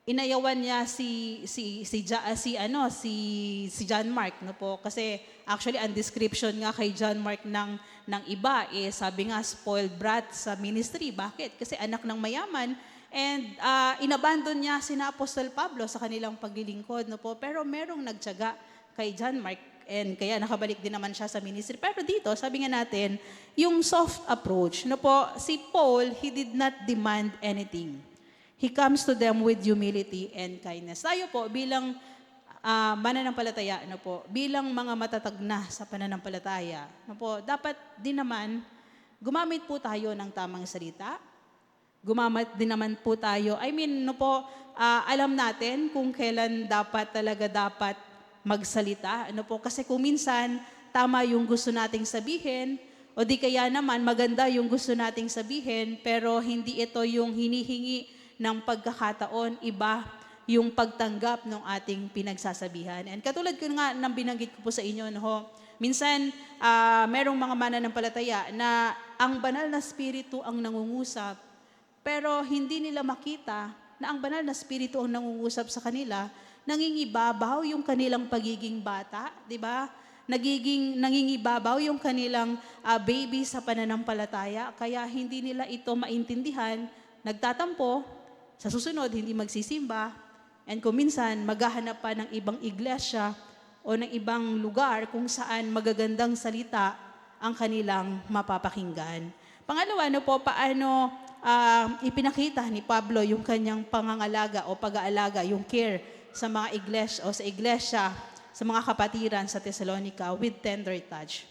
inayawan niya si John Mark, no po. Kasi actually ang description nga kay John Mark ng iba sabi nga spoiled brat sa ministry. Bakit? Kasi anak ng mayaman. And inabandon niya sina Apostol Pablo sa kanilang paglilingkod, no po. Pero merong nagtiyaga kay John Mark and kaya nakabalik din naman siya sa ministry. Pero dito, sabi nga natin, yung soft approach, no po, si Paul, he did not demand anything. He comes to them with humility and kindness. Tayo po, bilang mananampalataya, no po, bilang mga matatag na sa pananampalataya, no po, dapat din naman, gumamit po tayo ng tamang salita. Gumamit din naman po tayo. No po, alam natin kung kailan dapat magsalita. Ano po, kasi kung minsan, tama yung gusto nating sabihin, o di kaya naman maganda yung gusto nating sabihin, pero hindi ito yung hinihingi ng pagkakataon, iba yung pagtanggap ng ating pinagsasabihan. And katulad ko nga nang binanggit ko po sa inyo, no, minsan merong mga mananampalataya na ang banal na spirito ang nangungusap, pero hindi nila makita na ang banal na spirito ang nangungusap sa kanila, nangingibabaw yung kanilang pagiging bata, di ba? Nangingibabaw yung kanilang baby sa pananampalataya, kaya hindi nila ito maintindihan, nagtatampo, sa susunod hindi magsisimba, and kung minsan maghahanap pa ng ibang iglesia o ng ibang lugar kung saan magagandang salita ang kanilang mapapakinggan. Pangalawa, paano ipinakita ni Pablo yung kanyang pangangalaga o pag-aalaga, yung care sa mga iglesia o sa iglesia, sa mga kapatiran sa Thessalonica with tender touch.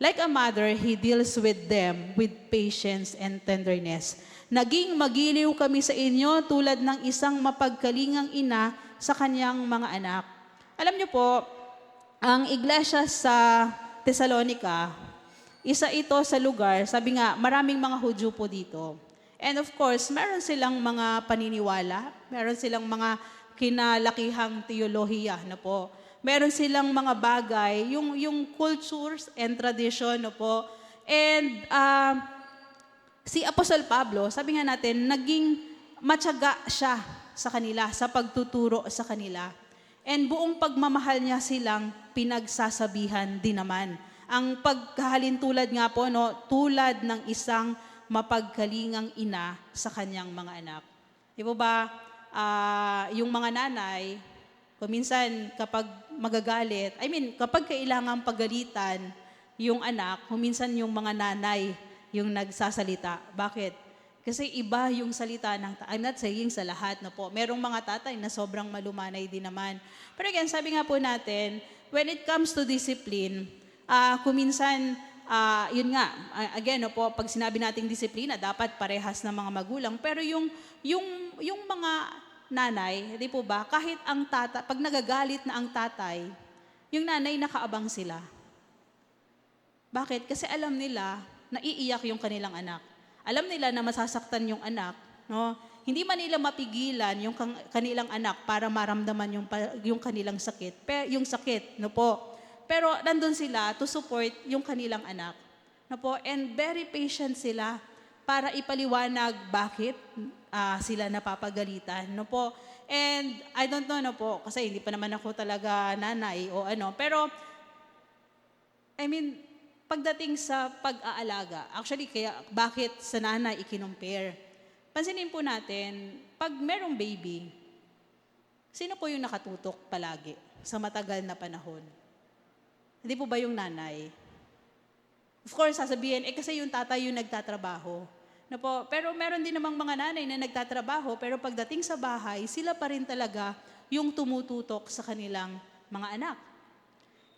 Like a mother, he deals with them with patience and tenderness. Naging magiliw kami sa inyo tulad ng isang mapagkalingang ina sa kanyang mga anak. Alam niyo po, ang iglesia sa Thessalonica, Isa ito sa lugar, sabi nga, maraming mga Hudyo po dito. And of course, meron silang mga paniniwala, meron silang mga kinalakihang teolohiya na po. Meron silang mga bagay, yung cultures and tradition na po. And si Apostol Pablo, sabi nga natin, naging matyaga siya sa kanila, sa pagtuturo sa kanila. And buong pagmamahal niya silang pinagsasabihan din naman. Ang pagkahalin tulad nga po, no, tulad ng isang mapagkalingang ina sa kanyang mga anak. Di po ba, yung mga nanay, kuminsan kapag magagalit, kapag kailangan pagalitan yung anak, kuminsan yung mga nanay yung nagsasalita. Bakit? Kasi iba yung salita I'm not saying sa lahat na po. Merong mga tatay na sobrang malumanay din naman. Pero again, sabi nga po natin, when it comes to discipline, kuminsan, yun nga, again, no po, pag sinabi nating disiplina, dapat parehas ng mga magulang. Pero yung mga nanay, di po ba, kahit ang tata, pag nagagalit na ang tatay, yung nanay nakaabang sila. Bakit? Kasi alam nila na iiyak yung kanilang anak. Alam nila na masasaktan yung anak, no? Hindi man nila mapigilan yung kanilang anak para maramdaman yung kanilang sakit, yung sakit, no po. Pero nandun sila to support yung kanilang anak, no po. And very patient sila para ipaliwanag bakit sila napapagalitan, no po. And I don't know, no po, kasi hindi pa naman ako talaga nanay o ano, pero pagdating sa pag-aalaga, actually, kaya bakit sa nanay ikinumpare? Pansinin po natin, pag merong baby, sino po yung nakatutok palagi sa matagal na panahon? Hindi po ba yung nanay? Of course, sasabihin, kasi yung tatay yung nagtatrabaho. No po, pero meron din namang mga nanay na nagtatrabaho, pero pagdating sa bahay, sila pa rin talaga yung tumututok sa kanilang mga anak.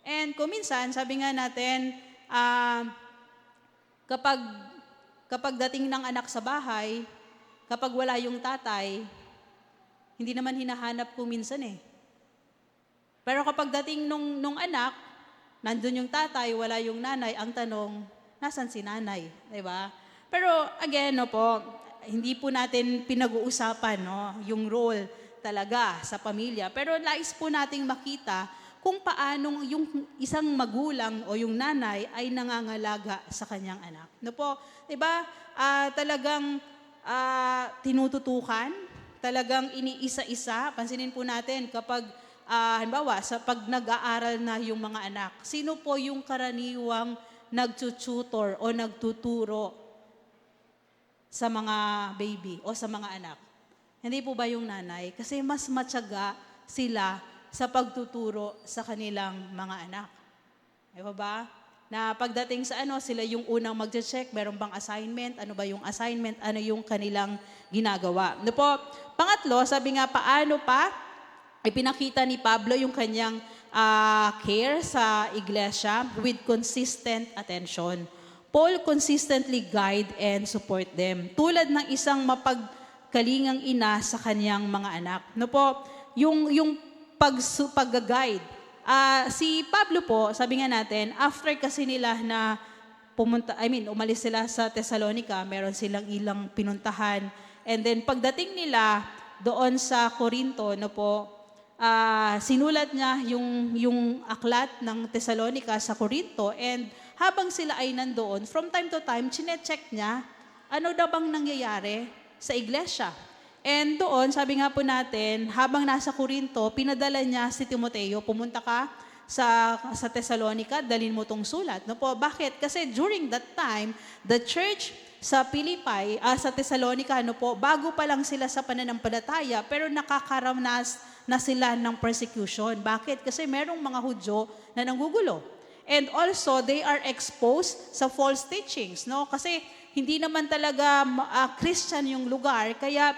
And kuminsan, sabi nga natin, kapag dating ng anak sa bahay, kapag wala yung tatay, hindi naman hinahanap ko minsan eh. Pero kapag dating nung anak, nandun yung tatay, wala yung nanay, ang tanong, nasan si nanay? Diba? Pero again, no po, hindi po natin pinag-uusapan no, yung role talaga sa pamilya. Pero nais po nating makita kung paanong yung isang magulang o yung nanay ay nangangalaga sa kanyang anak. No po, 'di ba? Talagang tinututukan, talagang iniisa-isa. Pansinin po natin kapag halimbawa sa pag nag-aaral na yung mga anak, sino po yung karaniwang nagtututor o nagtuturo sa mga baby o sa mga anak? Hindi po ba yung nanay? Kasi mas matyaga sila sa pagtuturo sa kanilang mga anak. Di ba? Na pagdating sa sila yung unang magche-check, meron bang assignment, ano ba yung assignment, ano yung kanilang ginagawa. No po, pangatlo, sabi nga, paano pa ipinakita ni Pablo yung kanyang care sa iglesia with consistent attention. Paul consistently guide and support them. Tulad ng isang mapagkalingang ina sa kanyang mga anak. No po, yung pag-guide. Si Pablo po, sabi nga natin, after kasi nila na umalis sila sa Thessalonica, meron silang ilang pinuntahan. And then pagdating nila doon sa Corinto, no po, sinulat niya yung aklat ng Thessalonica sa Corinto. And habang sila ay nandoon, from time to time, chinecheck niya, ano daw bang nangyayari sa iglesia. And doon, sabi nga po natin, habang nasa Corinto, pinadala niya si Timoteo, pumunta ka sa Thessalonica, dalhin mo tong sulat. No po, bakit? Kasi during that time, the church sa Philippi, sa Thessalonica, no po, bago pa lang sila sa pananampalataya, pero nakakaranas na sila ng persecution. Bakit? Kasi merong mga Hudyo na nanggugulo. And also, they are exposed sa false teachings. No? Kasi hindi naman talaga Christian yung lugar, kaya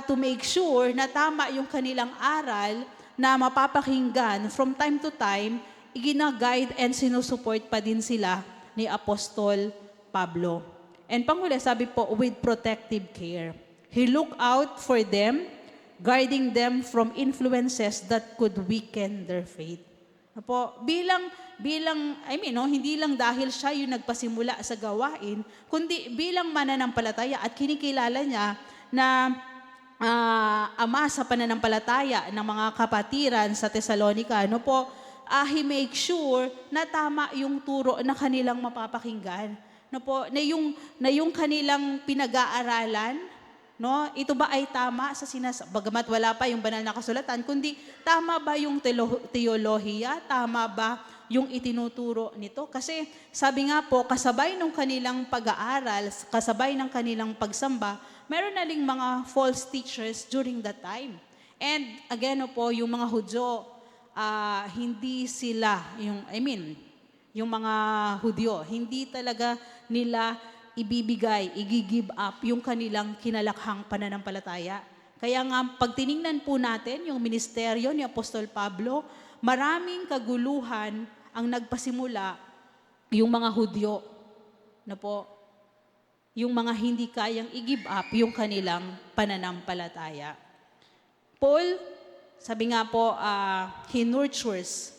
to make sure na tama yung kanilang aral na mapapakinggan, from time to time, igina-guide and sinusupport pa din sila ni Apostol Pablo. And panghuli, sabi po, with protective care. He looked out for them, guarding them from influences that could weaken their faith. Po, hindi lang dahil siya yung nagpasimula sa gawain, kundi bilang mananampalataya at kinikilala niya na ama sa pananampalataya ng mga kapatiran sa Thessalonica, he make sure na tama yung turo na kanilang mapapakinggan. Na yung kanilang pinag-aaralan, ito ba ay tama sa bagamat wala pa yung banal na kasulatan, kundi tama ba yung teolohiya, tama ba yung itinuturo nito? Kasi sabi nga po, kasabay ng kanilang pag-aaral, kasabay ng kanilang pagsamba, meron na ring mga false teachers during that time. And again yung mga Hudyo, hindi sila, yung mga Hudyo, hindi talaga nila i-give up yung kanilang kinalakhang pananampalataya. Kaya nga, pag tiningnan po natin yung ministeryo ni Apostol Pablo, maraming kaguluhan ang nagpasimula yung mga Hudyo, yung mga hindi kayang i-give up yung kanilang pananampalataya. Paul, sabi nga po, he nurtures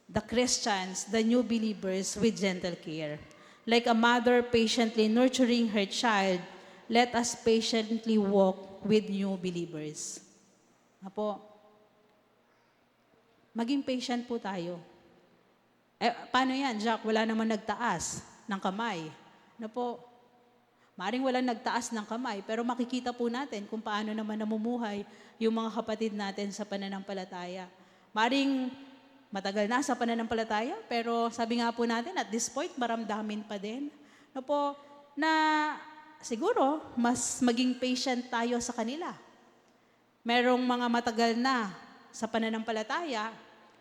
the Christians, the new believers with gentle care. Like a mother patiently nurturing her child, let us patiently walk with new believers. Maging patient po tayo. Paano yan, Jack? Wala naman nagtaas ng kamay. Maring walang nagtaas ng kamay, pero makikita po natin kung paano naman namumuhay yung mga kapatid natin sa pananampalataya. Maring matagal na sa pananampalataya, pero sabi nga po natin, at this point, maramdamin pa din. Na siguro, mas maging patient tayo sa kanila. Merong mga matagal na sa pananampalataya,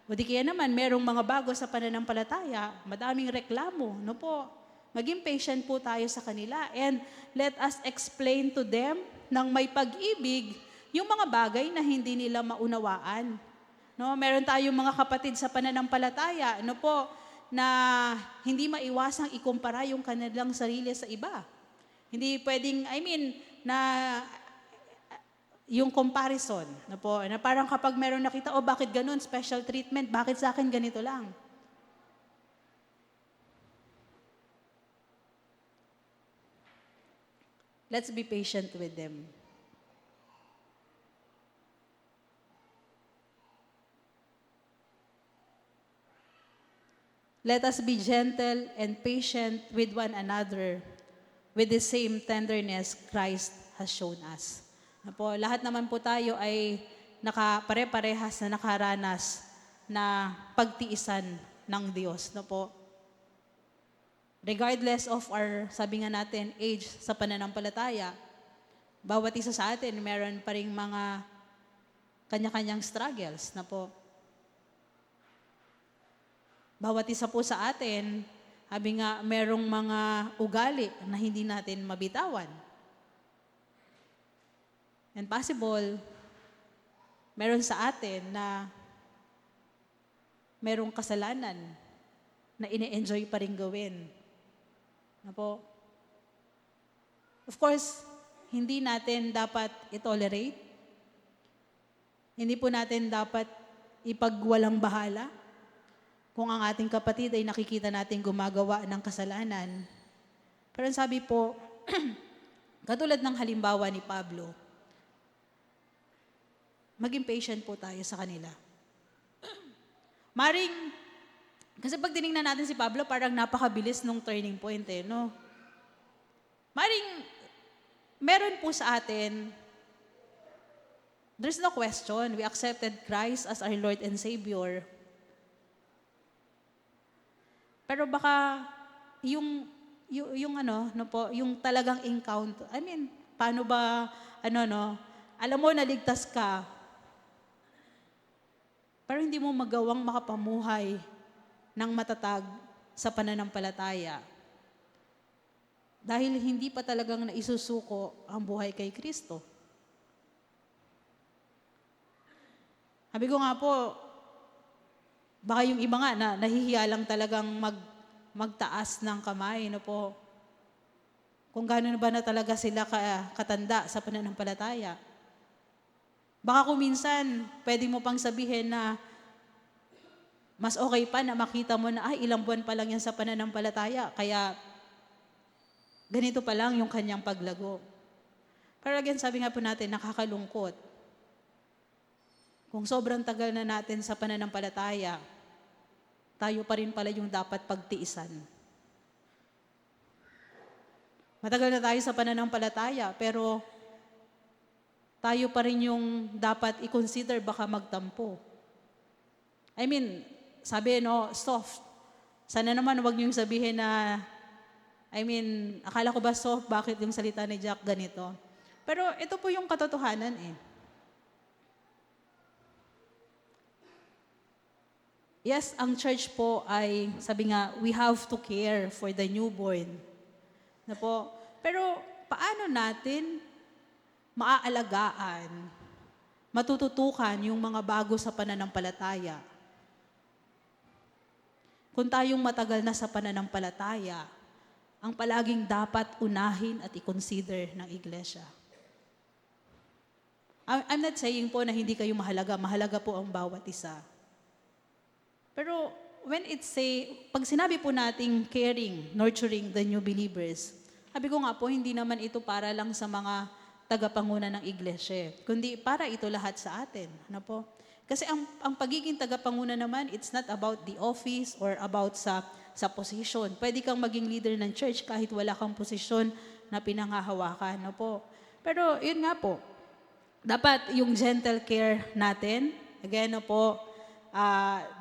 o di kaya naman, merong mga bago sa pananampalataya, madaming reklamo. Maging patient po tayo sa kanila. And let us explain to them ng may pag-ibig yung mga bagay na hindi nila maunawaan. Meron tayong mga kapatid sa pananampalataya, na hindi maiwasang ikumpara yung kanilang sarili sa iba. Hindi pwedeng, na yung comparison, na parang kapag meron nakita, bakit ganun, special treatment, bakit sa akin ganito lang? Let's be patient with them. Let us be gentle and patient with one another with the same tenderness Christ has shown us. Lahat naman po tayo ay pare-parehas na nakaranas na pagtiisan ng Diyos. Regardless of our, sabi nga natin, age sa pananampalataya, bawat isa sa atin meron pa ring mga kanya-kanyang struggles. Bawat isa po sa atin, sabi nga, merong mga ugali na hindi natin mabitawan. And possible, meron sa atin na merong kasalanan na ine-enjoy pa rin gawin. Of course, hindi natin dapat i-tolerate. Hindi po natin dapat ipagwalang bahala kung ang ating kapatid ay nakikita natin gumagawa ng kasalanan. Pero sabi po, katulad ng halimbawa ni Pablo, maging patient po tayo sa kanila. Kasi pag tinignan natin si Pablo, parang napakabilis nung turning point meron po sa atin, there's no question, we accepted Christ as our Lord and Savior. Pero baka yung talagang encounter, paano ba, alam mo, naligtas ka, pero hindi mo magawang makapamuhay ng matatag sa pananampalataya. Dahil hindi pa talagang naisusuko ang buhay kay Kristo. Sabi ko nga po, baka yung iba nga na nahihiya lang talagang magtaas ng kamay, kung gano'n ba na talaga sila katanda sa pananampalataya. Baka kung minsan, pwede mo pang sabihin na Mas okay pa na makita mo na, ay, ilang buwan pa lang yan sa pananampalataya, kaya ganito pa lang yung kanyang paglago. Pero again, sabi nga po natin, nakakalungkot. Kung sobrang tagal na natin sa pananampalataya, tayo pa rin pala yung dapat pagtiisan. Matagal na tayo sa pananampalataya, pero tayo pa rin yung dapat i-consider baka magtampo. I mean, sabi, no, soft. Sana naman wag niyong sabihin na, akala ko ba soft, bakit yung salita ni Jack ganito? Pero ito po yung katotohanan eh. Yes, ang church po ay, sabi nga, we have to care for the newborn. Na po. Pero paano natin maaalagaan, matututukan yung mga bago sa pananampalataya? Kung tayong matagal na sa pananampalataya, ang palaging dapat unahin at i-consider ng iglesia. I'm not saying po na hindi kayo mahalaga. Mahalaga po ang bawat isa. Pero pag sinabi po nating caring, nurturing the new believers, sabi ko nga po, hindi naman ito para lang sa mga tagapanguna ng iglesia, kundi para ito lahat sa atin. Ano po? Kasi ang pagiging tagapanguna naman, it's not about the office or about sa position. Pwede kang maging leader ng church kahit wala kang posisyon na pinanghahawakan. No po? Pero yun nga po, dapat yung gentle care natin, again no po,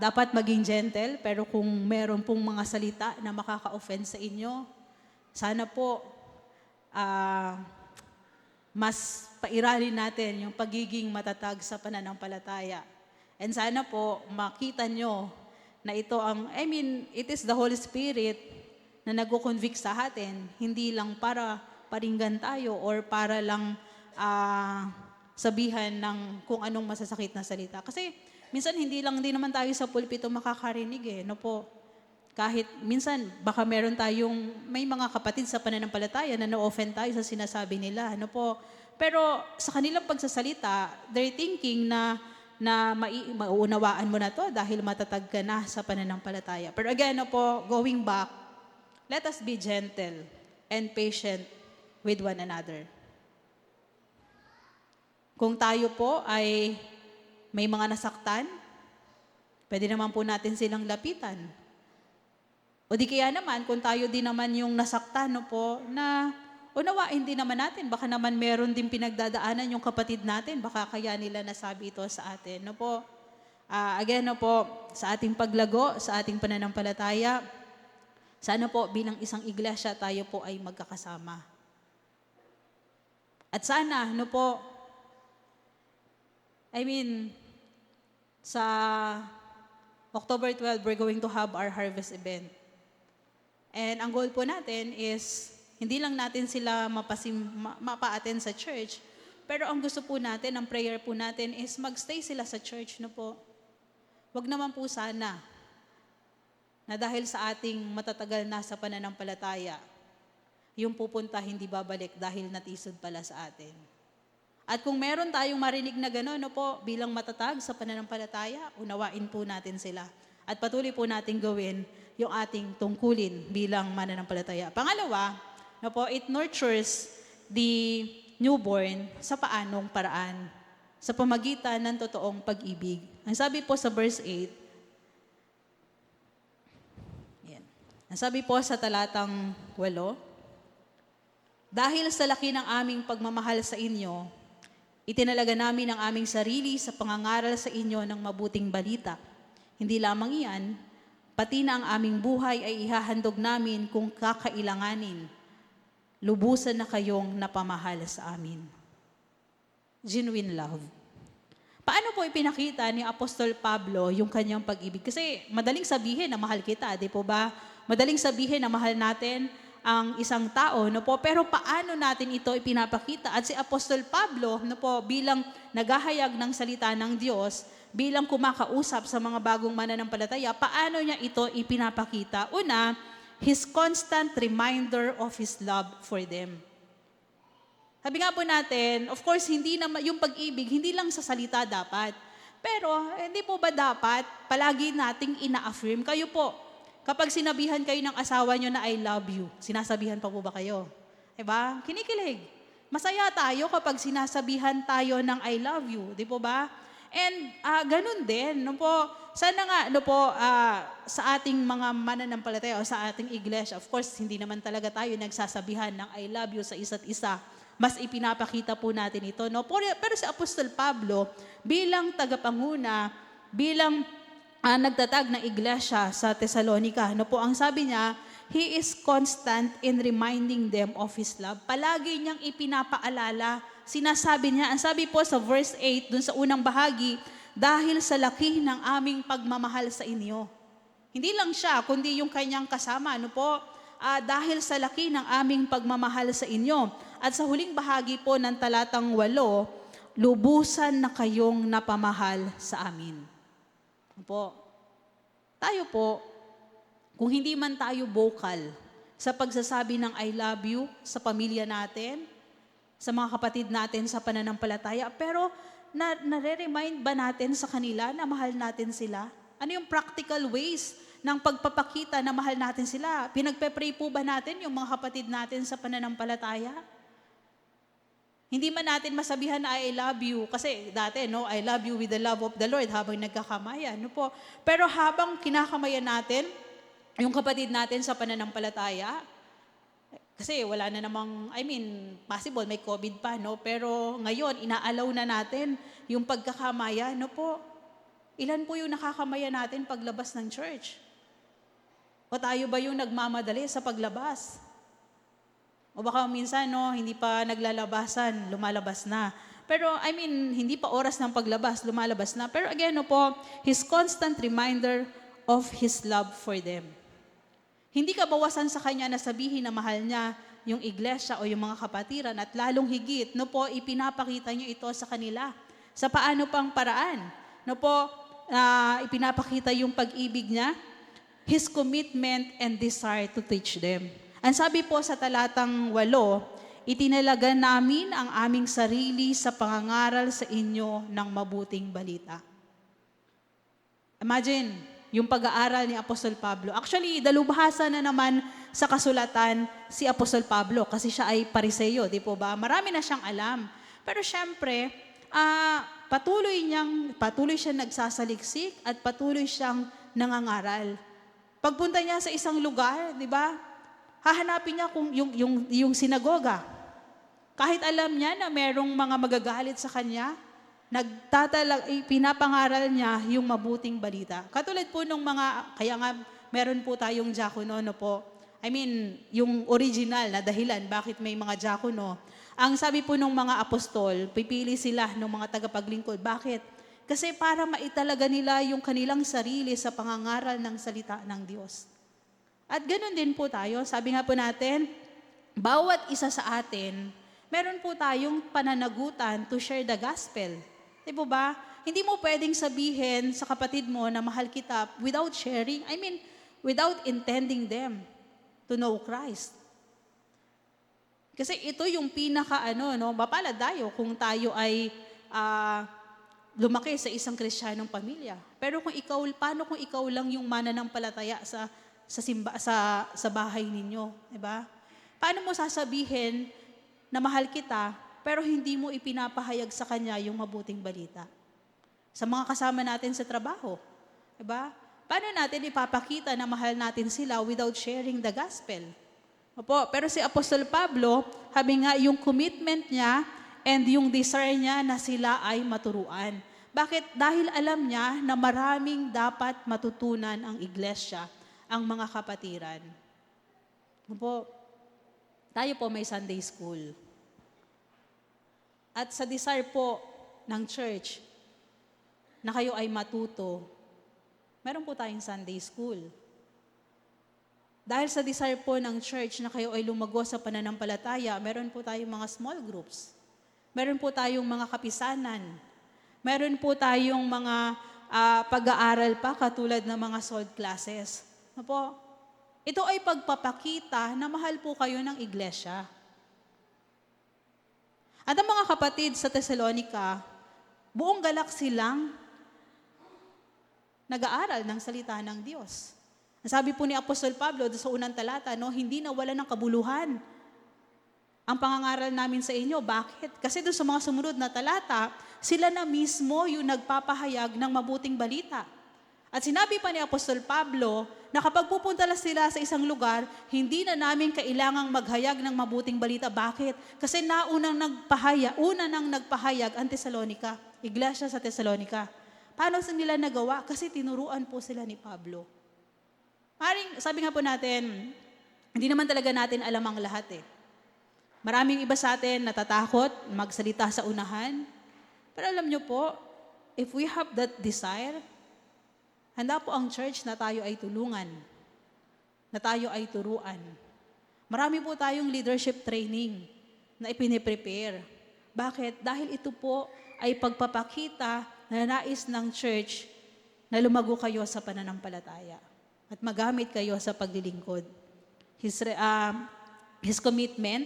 dapat maging gentle, pero kung meron pong mga salita na makaka-offend sa inyo, sana po mas pairalin natin yung pagiging matatag sa pananampalataya. And sana po makita nyo na ito it is the Holy Spirit na nag-convict sa atin, hindi lang para paringgan tayo or para lang sabihan ng kung anong masasakit na salita. Kasi minsan hindi naman tayo sa pulpito makakarinig no po. Kahit minsan baka may mga kapatid sa pananampalataya na na-offend tayo sa sinasabi nila, no po. Pero sa kanilang pagsasalita, they're thinking na mauunawaan mo na to dahil matatag ka na sa pananampalataya. Pero again, no po, going back, let us be gentle and patient with one another. Kung tayo po ay may mga nasaktan, pwede naman po natin silang lapitan. O di kaya naman, kung tayo din naman yung nasaktan, no po, na unawain din naman natin. Baka naman meron din pinagdadaanan yung kapatid natin. Baka kaya nila nasabi ito sa atin. No po? Again, no po, sa ating paglago, sa ating pananampalataya, sana po bilang isang iglesia tayo po ay magkakasama. At sana, no po, sa October 12, we're going to have our harvest event. And ang goal po natin is, hindi lang natin sila mapa-attend sa church, pero ang gusto po natin, ang prayer po natin is magstay sila sa church, no po. Wag naman po sana na dahil sa ating matatagal na sa pananampalataya, yung pupunta hindi babalik dahil natisod pala sa atin. At kung meron tayong marinig na gano'n, no po, bilang matatag sa pananampalataya, unawain po natin sila. At patuloy po natin gawin yung ating tungkulin bilang mananampalataya. Pangalawa, no po, it nurtures the newborn sa paanong paraan? Sa pamagitan ng totoong pag-ibig. Ang sabi po sa verse 8, yan. Ang sabi po sa talatang 8, dahil sa laki ng aming pagmamahal sa inyo, itinalaga namin ang aming sarili sa pangangaral sa inyo ng mabuting balita. Hindi lamang iyan, pati na ang aming buhay ay ihahandog namin kung kakailanganin. Lubusan na kayong napamahal sa amin. Genuine love. Paano po ipinakita ni Apostol Pablo yung kanyang pag-ibig? Kasi madaling sabihin na mahal kita, di po ba? Madaling sabihin na mahal natin ang isang tao, no po? Pero paano natin ito ipinapakita? At si Apostol Pablo, no po, bilang naghahayag ng salita ng Diyos, bilang kumakausap sa mga bagong mananampalataya, paano niya ito ipinapakita? Una, his constant reminder of his love for them. Sabi nga po natin, of course, hindi naman yung pag-ibig, hindi lang sa salita dapat. Pero hindi po ba dapat palagi nating ina-affirm? Kayo po, kapag sinabihan kayo ng asawa nyo na I love you, sinasabihan pa po ba kayo? Diba? Kinikilig. Masaya tayo kapag sinasabihan tayo ng I love you, di po ba? And ganun din, no po, sana nga, no po, sa ating mga mananampalataya o sa ating iglesia, of course, hindi naman talaga tayo nagsasabihan ng I love you sa isa't isa. Mas ipinapakita po natin ito, no? Pero si Apostol Pablo, bilang tagapanguna, bilang nagtatag ng iglesia sa Thessalonica, no po, ang sabi niya, he is constant in reminding them of his love. Palagi niyang ipinapaalala, sinasabi niya, ang sabi po sa verse 8, dun sa unang bahagi, dahil sa laki ng aming pagmamahal sa inyo. Hindi lang siya, kundi yung kanyang kasama, ano po, dahil sa laki ng aming pagmamahal sa inyo. At sa huling bahagi po ng talatang 8, lubusan na kayong napamahal sa amin. Ano po, tayo po, kung hindi man tayo vocal sa pagsasabi ng I love you sa pamilya natin, sa mga kapatid natin sa pananampalataya, pero nare-remind ba natin sa kanila na mahal natin sila? Ano yung practical ways ng pagpapakita na mahal natin sila? Pinagpe-pray po ba natin yung mga kapatid natin sa pananampalataya? Hindi man natin masabihan na I love you, kasi dati, no, I love you with the love of the Lord habang nagkakamayan. No po? Pero habang kinakamayan natin, yung kapatid natin sa pananampalataya, kasi wala na namang, possible may COVID pa, no? Pero ngayon, inaalaw na natin yung pagkakamaya, no po? Ilan po yung nakakamaya natin paglabas ng church? O tayo ba yung nagmamadali sa paglabas? O baka minsan, no, hindi pa naglalabasan, lumalabas na. Pero, hindi pa oras ng paglabas, lumalabas na. Pero again, no po, his constant reminder of his love for them. Hindi ka bawasan sa kanya na sabihin na mahal niya yung iglesia o yung mga kapatiran at lalong higit, no po, ipinapakita niyo ito sa kanila. Sa paano pang paraan? No po, ipinapakita yung pag-ibig niya, his commitment and desire to teach them. Ang sabi po sa talatang 8, itinalaga namin ang aming sarili sa pangangaral sa inyo ng mabuting balita. Imagine, yung pag-aaral ni Apostol Pablo. Actually, dalubhasa na naman sa kasulatan si Apostol Pablo kasi siya ay Pariseo, di po ba? Marami na siyang alam. Pero syempre, patuloy siyang nagsasaliksik at patuloy siyang nangangaral. Pagpunta niya sa isang lugar, di ba? Hahanapin niya kung yung sinagoga. Kahit alam niya na merong mga magagalit sa kanya, pinapangaral niya yung mabuting balita. Katulad po nung kaya nga meron po tayong diakono, no po. Yung original na dahilan bakit may mga diakono. Ang sabi po nung mga apostol, pipili sila ng mga tagapaglingkod. Bakit? Kasi para maitalaga nila yung kanilang sarili sa pangangaral ng salita ng Diyos. At ganoon din po tayo. Sabi nga po natin, bawat isa sa atin, meron po tayong pananagutan to share the gospel. Di po ba? Hindi mo pwedeng sabihin sa kapatid mo na mahal kita without sharing, without intending them to know Christ. Kasi ito yung mapalad tayo kung tayo ay lumaki sa isang Kristiyanong pamilya. Pero paano kung ikaw lang yung mananampalataya sa bahay ninyo, di ba? Paano mo sasabihin na mahal kita, pero hindi mo ipinapahayag sa kanya yung mabuting balita? Sa mga kasama natin sa trabaho, di ba? Paano natin ipapakita na mahal natin sila without sharing the gospel? Opo, pero si Apostol Pablo, sabi nga yung commitment niya and yung desire niya na sila ay maturuan. Bakit? Dahil alam niya na maraming dapat matutunan ang iglesia, ang mga kapatiran. Po, tayo po may Sunday school. At sa desire po ng church na kayo ay matuto, meron po tayong Sunday school. Dahil sa desire po ng church na kayo ay lumago sa pananampalataya, meron po tayong mga small groups. Meron po tayong mga kapisanan. Meron po tayong mga pag-aaral pa katulad ng mga SOD classes. Po, ito ay pagpapakita na mahal po kayo ng iglesia. At ang mga kapatid sa Thessalonica, buong galak silang nag-aaral ng salita ng Diyos. Ang sabi po ni Apostol Pablo doon sa unang talata, no, hindi nawala ng kabuluhan ang pangangaral namin sa inyo. Bakit? Kasi doon sa mga sumunod na talata, sila na mismo yung nagpapahayag ng mabuting balita. At sinabi pa ni Apostol Pablo na kapag pupunta sila sa isang lugar, hindi na namin kailangang maghayag ng mabuting balita. Bakit? Kasi una nang nagpahayag ang Tesalonika, iglesia sa Tesalonika. Paano nila nagawa? Kasi tinuruan po sila ni Pablo. Sabi nga po natin, hindi naman talaga natin alam ang lahat eh. Maraming iba sa atin natatakot magsalita sa unahan. Pero alam nyo po, if we have that desire, handa po ang church na tayo ay tulungan, na tayo ay turuan. Marami po tayong leadership training na ipiniprepare. Bakit? Dahil ito po ay pagpapakita na nais ng church na lumago kayo sa pananampalataya at magamit kayo sa paglilingkod. His commitment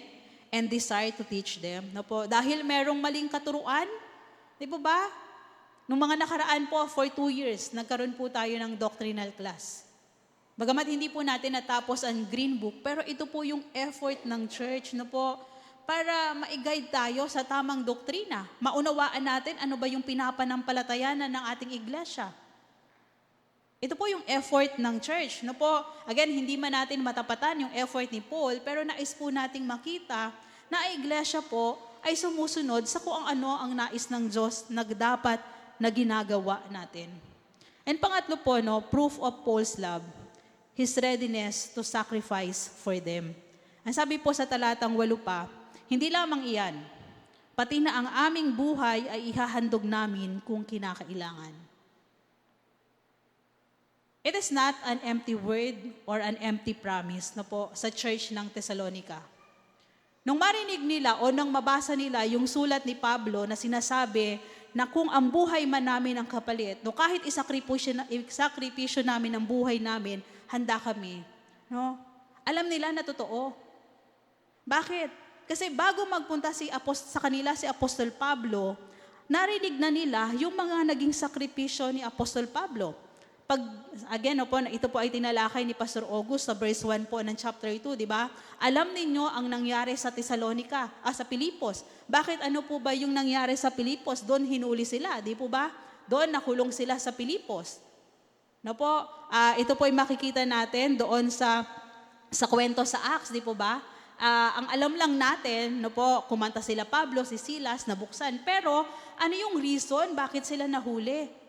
and desire to teach them. No po, dahil merong maling katuruan, di po ba? Nung mga nakaraan po, for 2 years, nagkaroon po tayo ng doctrinal class. Bagamat hindi po natin natapos ang Green Book, pero ito po yung effort ng church, no po, para ma-guide tayo sa tamang doktrina. Maunawaan natin ano ba yung pinapanampalatayanan ng ating iglesia. Ito po yung effort ng church. No po, again, hindi man natin matapatan yung effort ni Paul, pero nais po nating makita na ang iglesia po ay sumusunod sa kung ano ang nais ng Diyos na dapat na ginagawa natin. And pangatlo po, no, proof of Paul's love, his readiness to sacrifice for them. Ang sabi po sa talatang 8 pa, hindi lamang iyan, pati na ang aming buhay ay ihahandog namin kung kinakailangan. It is not an empty word or an empty promise na po sa church ng Thessalonica. Nung marinig nila o nang mabasa nila yung sulat ni Pablo na sinasabi na kung ang buhay man namin ang kapalit, no, kahit isakripisyo namin ang buhay namin, handa kami. No? Alam nila na totoo. Bakit? Kasi bago magpunta sa kanila si Apostol Pablo, narinig na nila yung mga naging sakripisyo ni Apostol Pablo. Ito po ay tinalakay ni Pastor August sa verse 1 po ng chapter 2, di ba? Alam ninyo ang nangyari sa Thessalonica, sa Pilipos. Bakit ano po ba yung nangyari sa Pilipos? Doon hinuli sila, di po ba? Doon nakulong sila sa Pilipos. No po, ito po ay makikita natin doon sa kwento sa Acts, di po ba? Ang alam lang natin, no po, kumanta sila Pablo, si Silas, nabuksan. Pero ano yung reason bakit sila nahuli?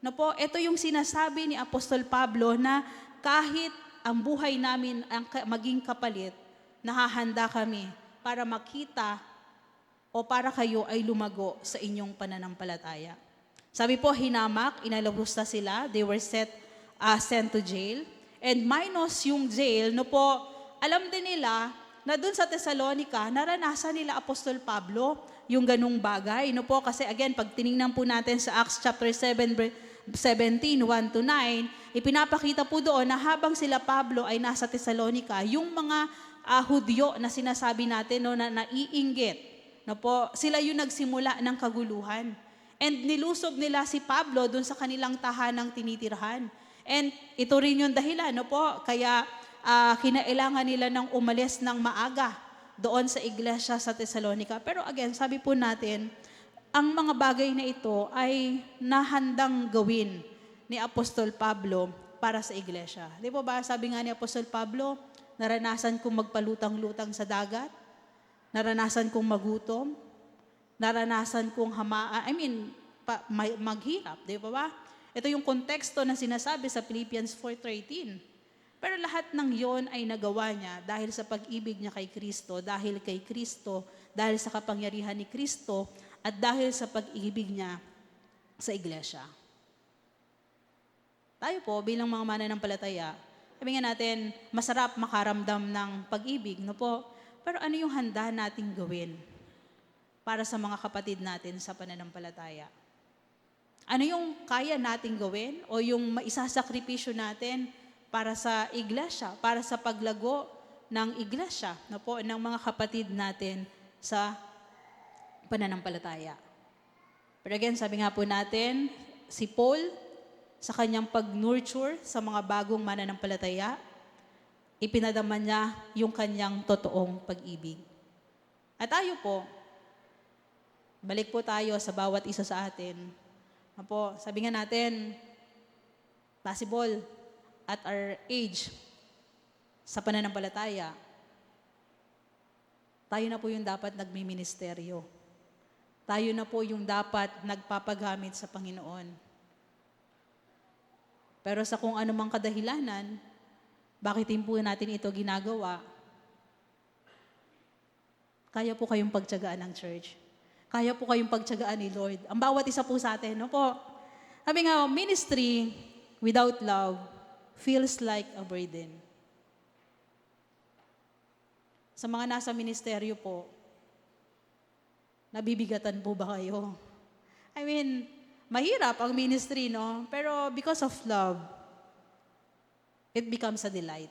No po, ito yung sinasabi ni Apostol Pablo na kahit ang buhay namin ang maging kapalit, nahahanda kami para makita o para kayo ay lumago sa inyong pananampalataya. Sabi po, hinamak, inalabusta sila, they were sent to jail. And minus yung jail, no po, alam din nila na dun sa Thessalonica, naranasan nila Apostol Pablo yung ganung bagay. No po, kasi again, pag tiningnan po natin sa Acts chapter 17, 1-9, ipinapakita po doon na habang sila Pablo ay nasa Thessalonica, yung mga Hudyo na sinasabi natin no, na naiinggit, no po, sila yung nagsimula ng kaguluhan. And nilusob nila si Pablo doon sa kanilang tahanang tinitirhan. And ito rin yung dahilan, no po, kaya kinailangan nila ng umalis ng maaga doon sa iglesia sa Thessalonica. Pero again, sabi po natin, ang mga bagay na ito ay nahandang gawin ni Apostol Pablo para sa iglesia. Di po ba, sabi nga ni Apostol Pablo, naranasan kong magpalutang-lutang sa dagat, naranasan kong magutom, naranasan kong maghirap. Di ba? Ito yung konteksto na sinasabi sa Philippians 4:13. Pero lahat ng yon ay nagawa niya dahil sa pag-ibig niya kay Kristo, dahil kay Kristo, dahil sa kapangyarihan ni Kristo, at dahil sa pag-ibig niya sa iglesia. Tayo po, bilang mga mananampalataya, sabi nga natin, masarap makaramdam ng pag-ibig, no po? Pero ano yung handa nating gawin para sa mga kapatid natin sa pananampalataya? Ano yung kaya nating gawin o yung maisasakripisyo natin para sa iglesia, para sa paglago ng iglesia, no po, ng mga kapatid natin sa pananampalataya. Pero again, sabi nga po natin, si Paul, sa kanyang pag-nurture sa mga bagong mananampalataya, ipinadama niya yung kanyang totoong pag-ibig. At tayo po, balik po tayo sa bawat isa sa atin. Sabi nga natin, possible at our age, sa pananampalataya, tayo na po yung dapat nagmiministeryo. Tayo na po yung dapat nagpapagamit sa Panginoon. Pero sa kung anumang kadahilanan, bakit din po natin ito ginagawa, kaya po kayong pagtiyagaan ng church. Kaya po kayong pagtiyagaan ni Lord. Ang bawat isa po sa atin, no po? Sabi nga, ministry without love feels like a burden. Sa mga nasa ministeryo po, nabibigatan po ba kayo? I mean, mahirap ang ministry, no? Pero because of love, it becomes a delight.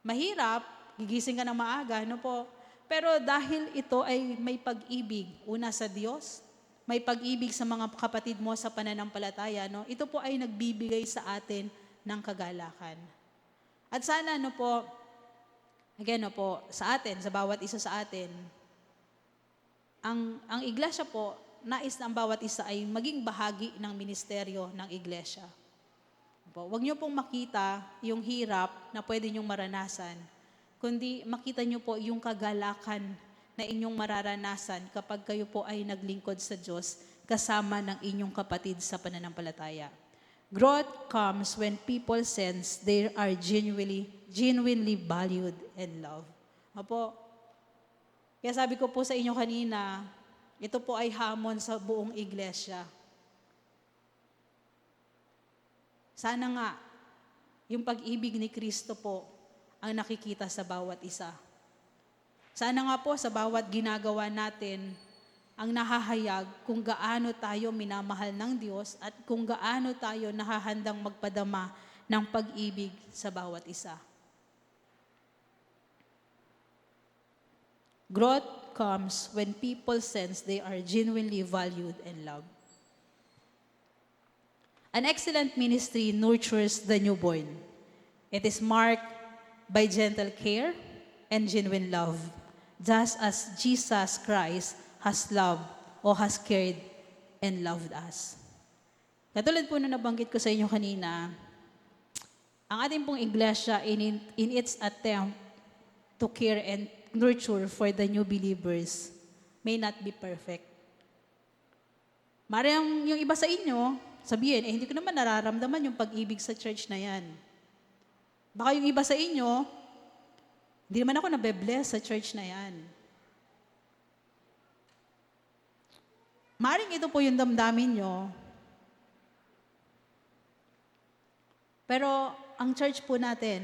Mahirap, gigising ka ng maaga, no po? Pero dahil ito ay may pag-ibig, una sa Diyos, may pag-ibig sa mga kapatid mo sa pananampalataya, no? Ito po ay nagbibigay sa atin ng kagalakan. At sana, no po, again, no po, sa atin, sa bawat isa sa atin, ang iglesia po, nais na ang bawat isa ay maging bahagi ng ministeryo ng iglesia. Huwag niyo pong makita yung hirap na pwede niyong maranasan, kundi makita niyo po yung kagalakan na inyong mararanasan kapag kayo po ay naglingkod sa Diyos kasama ng inyong kapatid sa pananampalataya. Growth comes when people sense they are genuinely valued and loved. Opo. Kaya sabi ko po sa inyo kanina, ito po ay hamon sa buong iglesia. Sana nga, yung pag-ibig ni Kristo po ang nakikita sa bawat isa. Sana nga po sa bawat ginagawa natin, ang nahahayag kung gaano tayo minamahal ng Diyos at kung gaano tayo nahahandang magpadama ng pag-ibig sa bawat isa. Growth comes when people sense they are genuinely valued and loved. An excellent ministry nurtures the newborn. It is marked by gentle care and genuine love, just as Jesus Christ has loved or has cared and loved us. Katulad po na nabanggit ko sa inyo kanina, ang ating pong iglesia in its attempt to care and nurture for the new believers may not be perfect. Marang yung iba sa inyo, sabihin, hindi ko naman nararamdaman yung pag-ibig sa church na yan. Baka yung iba sa inyo, hindi naman ako nabe-bless sa church na yan. Maring ito po yung damdamin nyo. Pero ang church po natin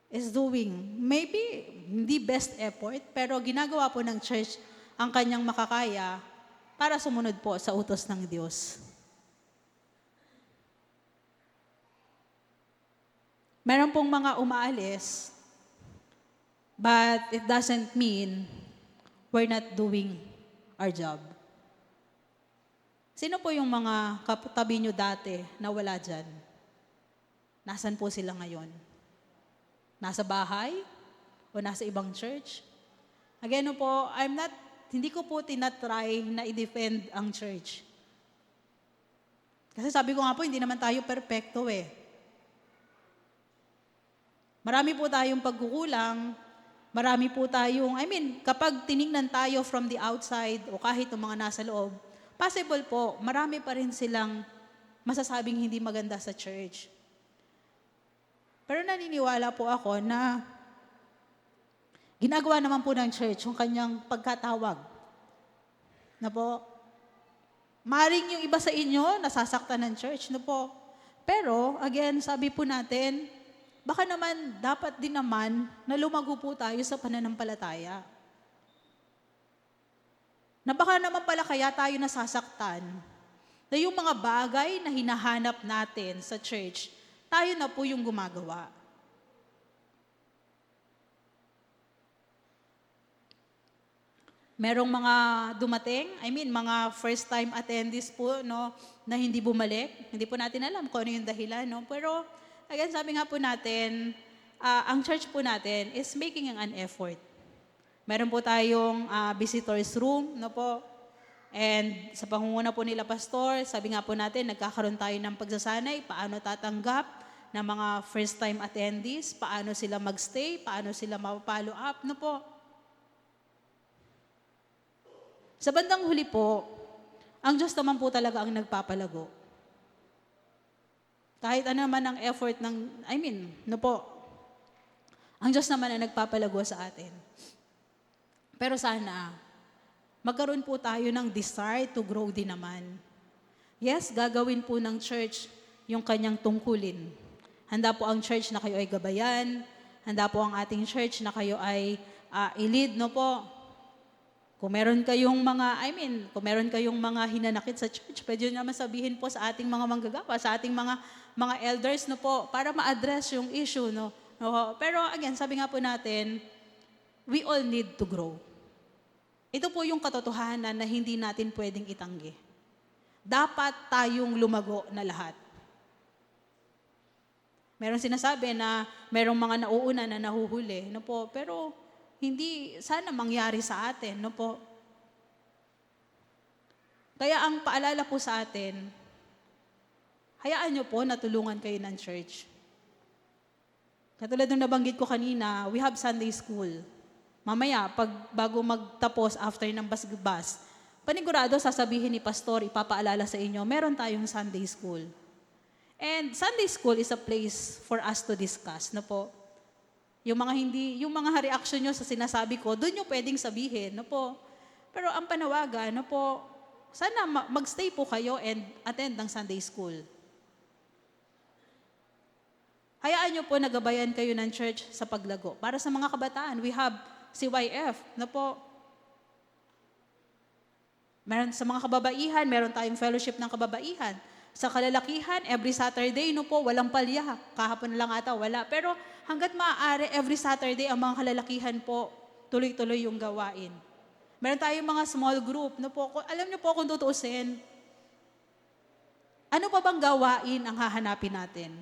is doing, maybe hindi best effort, pero ginagawa po ng church ang kanyang makakaya para sumunod po sa utos ng Diyos. Meron pong mga umaalis, but it doesn't mean we're not doing our job. Sino po yung mga katabi nyo dati na wala dyan? Nasaan po sila ngayon? Nasa bahay? O nasa ibang church? Again po, hindi ko po tinatry na i-defend ang church. Kasi sabi ko nga po, hindi naman tayo perfecto eh. Marami po tayong pagkukulang, marami po tayong, kapag tiningnan tayo from the outside o kahit ng mga nasa loob, possible po, marami pa rin silang masasabing hindi maganda sa church. Pero naniniwala po ako na ginagawa naman po ng church yung kanyang pagkatawag. Na po, maring yung iba sa inyo nasasaktan ng church, no po. Pero, again, sabi po natin, baka naman, dapat din naman na lumago po tayo sa pananampalataya. Na baka naman pala kaya tayo nasasaktan na yung mga bagay na hinahanap natin sa church, tayo na po yung gumagawa. Merong mga dumating, mga first-time attendees po, no, na hindi bumalik. Hindi po natin alam kung ano yung dahilan, no. Pero, again, sabi nga po natin, ang church po natin is making an effort. Meron po tayong visitors room, no po. And sa pangunguna po nila pastor, sabi nga po natin, nagkakaroon tayo ng pagsasanay, paano tatanggap ng mga first-time attendees, paano sila magstay, paano sila ma-follow up, no po. Sa bandang huli po, ang Diyos naman po talaga ang nagpapalago. Kahit ano naman ang effort no po, ang Diyos naman ang nagpapalago sa atin. Pero sana, magkaroon po tayo ng desire to grow din naman. Yes, gagawin po ng church yung kanyang tungkulin. Handa po ang church na kayo ay gabayan. Handa po ang ating church na kayo ay i-lead, no po. Kung meron kayong mga hinanakit sa church, pwede nyo naman sabihin po sa ating mga manggagawa, sa ating mga elders, no po, para ma-address yung issue, no. Pero again, sabi nga po natin, we all need to grow. Ito po yung katotohanan na hindi natin pwedeng itanggi. Dapat tayong lumago na lahat. Meron sinasabi na merong mga nauuna na nahuhuli, no po, pero hindi sana mangyari sa atin, no po. Kaya ang paalala po sa atin, hayaan nyo po na tulungan kayo ng church. Katulad ng nabanggit ko kanina, we have Sunday school. Mamaya, bago magtapos after ng basbas, panigurado sasabihin ni pastor, ipapaalala sa inyo, meron tayong Sunday school. And Sunday school is a place for us to discuss, no po. Yung mga reaction nyo sa sinasabi ko, doon nyo pwedeng sabihin, no po. Pero ang panawagan, no po, sana magstay po kayo and attend ng Sunday school. Hayaan nyo po nagabayan kayo ng church sa paglago. Para sa mga kabataan, we have CYF, no po. Meron sa mga kababaihan, meron tayong fellowship ng kababaihan. Sa kalalakihan, every Saturday, no po, walang palya. Kahapon lang ata, wala. Pero hanggat maaari, every Saturday, ang mga kalalakihan po, tuloy-tuloy yung gawain. Meron tayong mga small group, no po. Alam niyo po kung tutuusin, ano pa bang gawain ang hahanapin natin?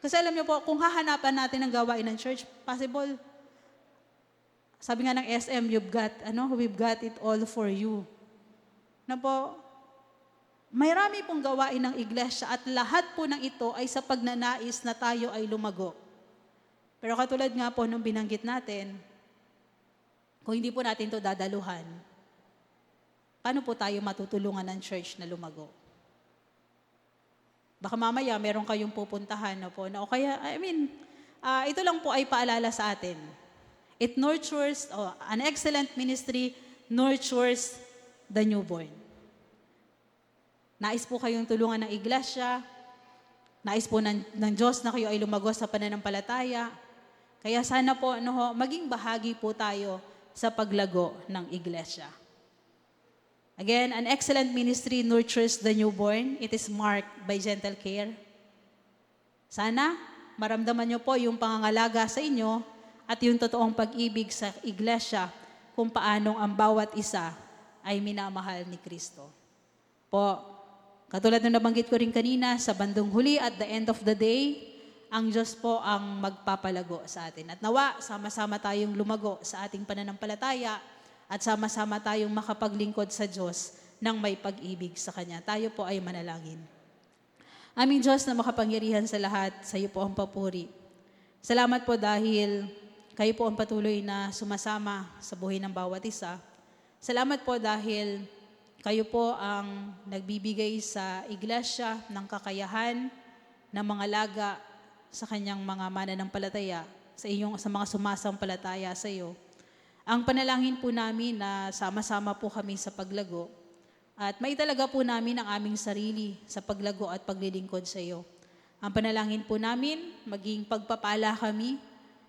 Kasi alam niyo po, kung hahanapan natin ang gawain ng church, possible, sabi nga ng SM, we've got it all for you. Na po, mayroon pong gawain ng iglesia at lahat po ng ito ay sa pagnanais na tayo ay lumago. Pero katulad nga po nung binanggit natin, kung hindi po natin ito dadaluhan, paano po tayo matutulungan ng church na lumago? Baka mamaya meron kayong pupuntahan na po, na o kaya, ito lang po ay paalala sa atin. It nurtures, an excellent ministry nurtures the newborn. Nais po kayong tulungan ng iglesia, nais po ng Diyos na kayo ay lumago sa pananampalataya. Kaya sana po, maging bahagi po tayo sa paglago ng iglesia. Again, an excellent ministry nurtures the newborn. It is marked by gentle care. Sana, maramdaman nyo po yung pangangalaga sa inyo at yung totoong pag-ibig sa iglesia kung paanong ang bawat isa ay minamahal ni Kristo. Po, katulad ng nabanggit ko rin kanina, sa bandang huli at the end of the day, ang Diyos po ang magpapalago sa atin. At nawa, sama-sama tayong lumago sa ating pananampalataya at sama-sama tayong makapaglingkod sa Diyos ng may pag-ibig sa Kanya. Tayo po ay manalangin. Aming Diyos na makapangyarihan sa lahat, sa iyo po ang papuri. Salamat po dahil kayo po ang patuloy na sumasama sa buhay ng bawat isa. Salamat po dahil kayo po ang nagbibigay sa iglesia ng kakayahan, ng mga laga sa kanyang mga mananampalataya, sa mga sumasampalataya sa iyo. Ang panalangin po namin na sama-sama po kami sa paglago at maitalaga po namin ang aming sarili sa paglago at paglilingkod sa iyo. Ang panalangin po namin, maging pagpapala kami,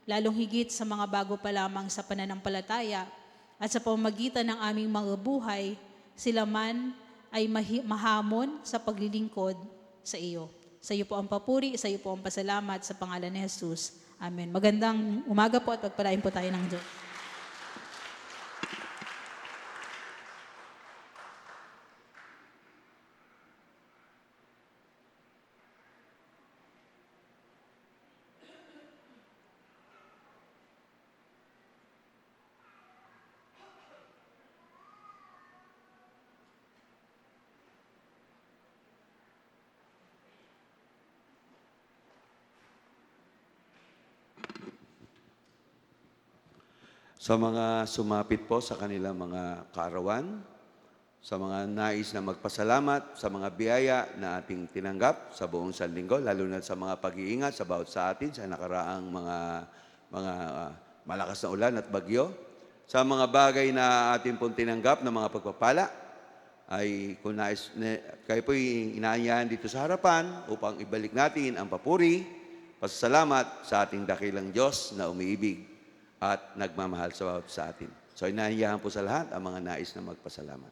lalong higit sa mga bago pa lamang sa pananampalataya at sa pamamagitan ng aming mga buhay, sila man ay mahamon sa paglilingkod sa iyo. Sa iyo po ang papuri, sa iyo po ang pasalamat sa pangalan ni Jesus. Amen. Magandang umaga po at pagpalain po tayo ng Diyos. Sa mga sumapit po sa kanilang mga kaarawan, sa mga nais na magpasalamat, sa mga biyaya na ating tinanggap sa buong sanlinggo, lalo na sa mga pag-iingat sa bawat sa atin sa nakaraang mga malakas na ulan at bagyo, sa mga bagay na ating pong tinanggap na mga pagpapala, ay kung kayo po'y inaanyahan dito sa harapan upang ibalik natin ang papuri, pasasalamat sa ating dakilang Diyos na umiibig at nagmamahal sa bawat sa atin. So inaanyahan po sa lahat ang mga nais na magpasalamat.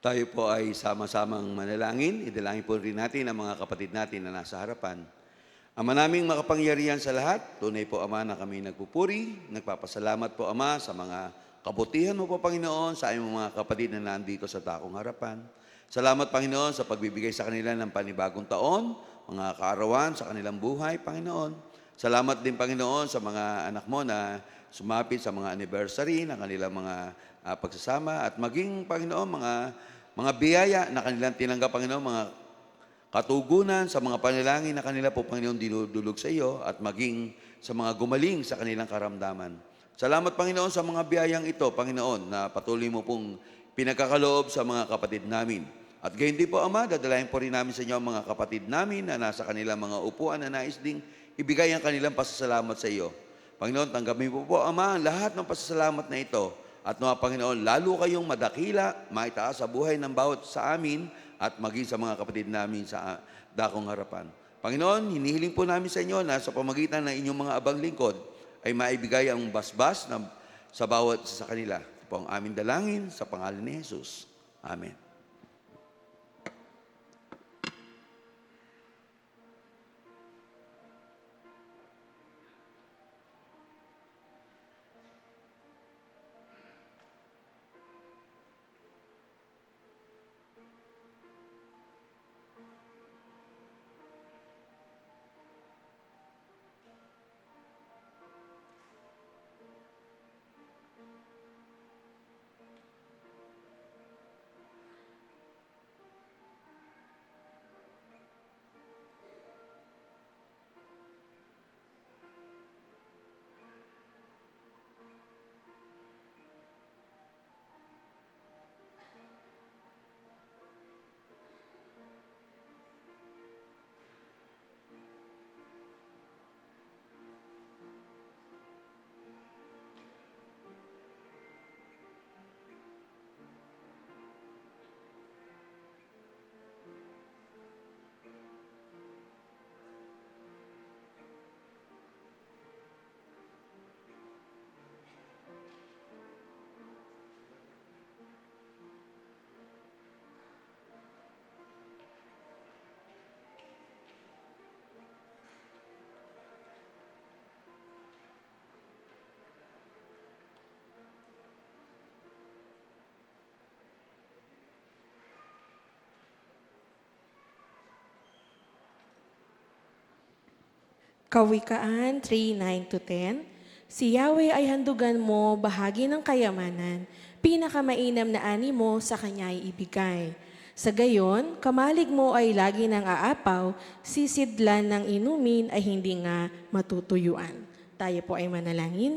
Tayo po ay sama-samang manalangin. Idalangin po rin natin ang mga kapatid natin na nasa harapan. Ama naming makapangyarihan sa lahat, tunay po, Ama, na kami nagpupuri. Nagpapasalamat po, Ama, sa mga kabutihan mo po, Panginoon, sa aming mga kapatid na nandito sa takong harapan. Salamat, Panginoon, sa pagbibigay sa kanila ng panibagong taon, mga kaarawan sa kanilang buhay, Panginoon. Salamat din, Panginoon, sa mga anak mo na sumapit sa mga anniversary ng kanilang mga pagsasama at maging, Panginoon, mga biyaya na kanilang tinanggap, Panginoon, mga katugunan sa mga panalangin na kanila po, Panginoon, dinudulog sa iyo at maging sa mga gumaling sa kanilang karamdaman. Salamat, Panginoon, sa mga biyayang ito, Panginoon, na patuloy mo pong pinagkakaloob sa mga kapatid namin. At gayon din po, Ama, dadalahin po rin namin sa inyo ang mga kapatid namin na nasa kanilang mga upuan na nais ding ibigay ang kanilang pasasalamat sa iyo. Panginoon, tanggapin po po, Ama, ang lahat ng pasasalamat na ito. At mga Panginoon, lalo kayong madakila, maitaas sa buhay ng bawat sa amin at maging sa mga kapatid namin sa dakong harapan. Panginoon, hinihiling po namin sa inyo na sa pamagitan ng inyong mga abang lingkod ay maibigay ang basbas sa bawat sa kanila. Ito po ang aming dalangin sa pangalan ni Jesus. Amen. Kawikaan 3:9-10. Si Yahweh ay handugan mo bahagi ng kayamanan, pinakamainam na ani mo sa kanya ay ibigay. Sa gayon, kamalig mo ay lagi nang aapaw, sisidlan ng inumin ay hindi nga matutuyuan. Tayo po ay manalangin.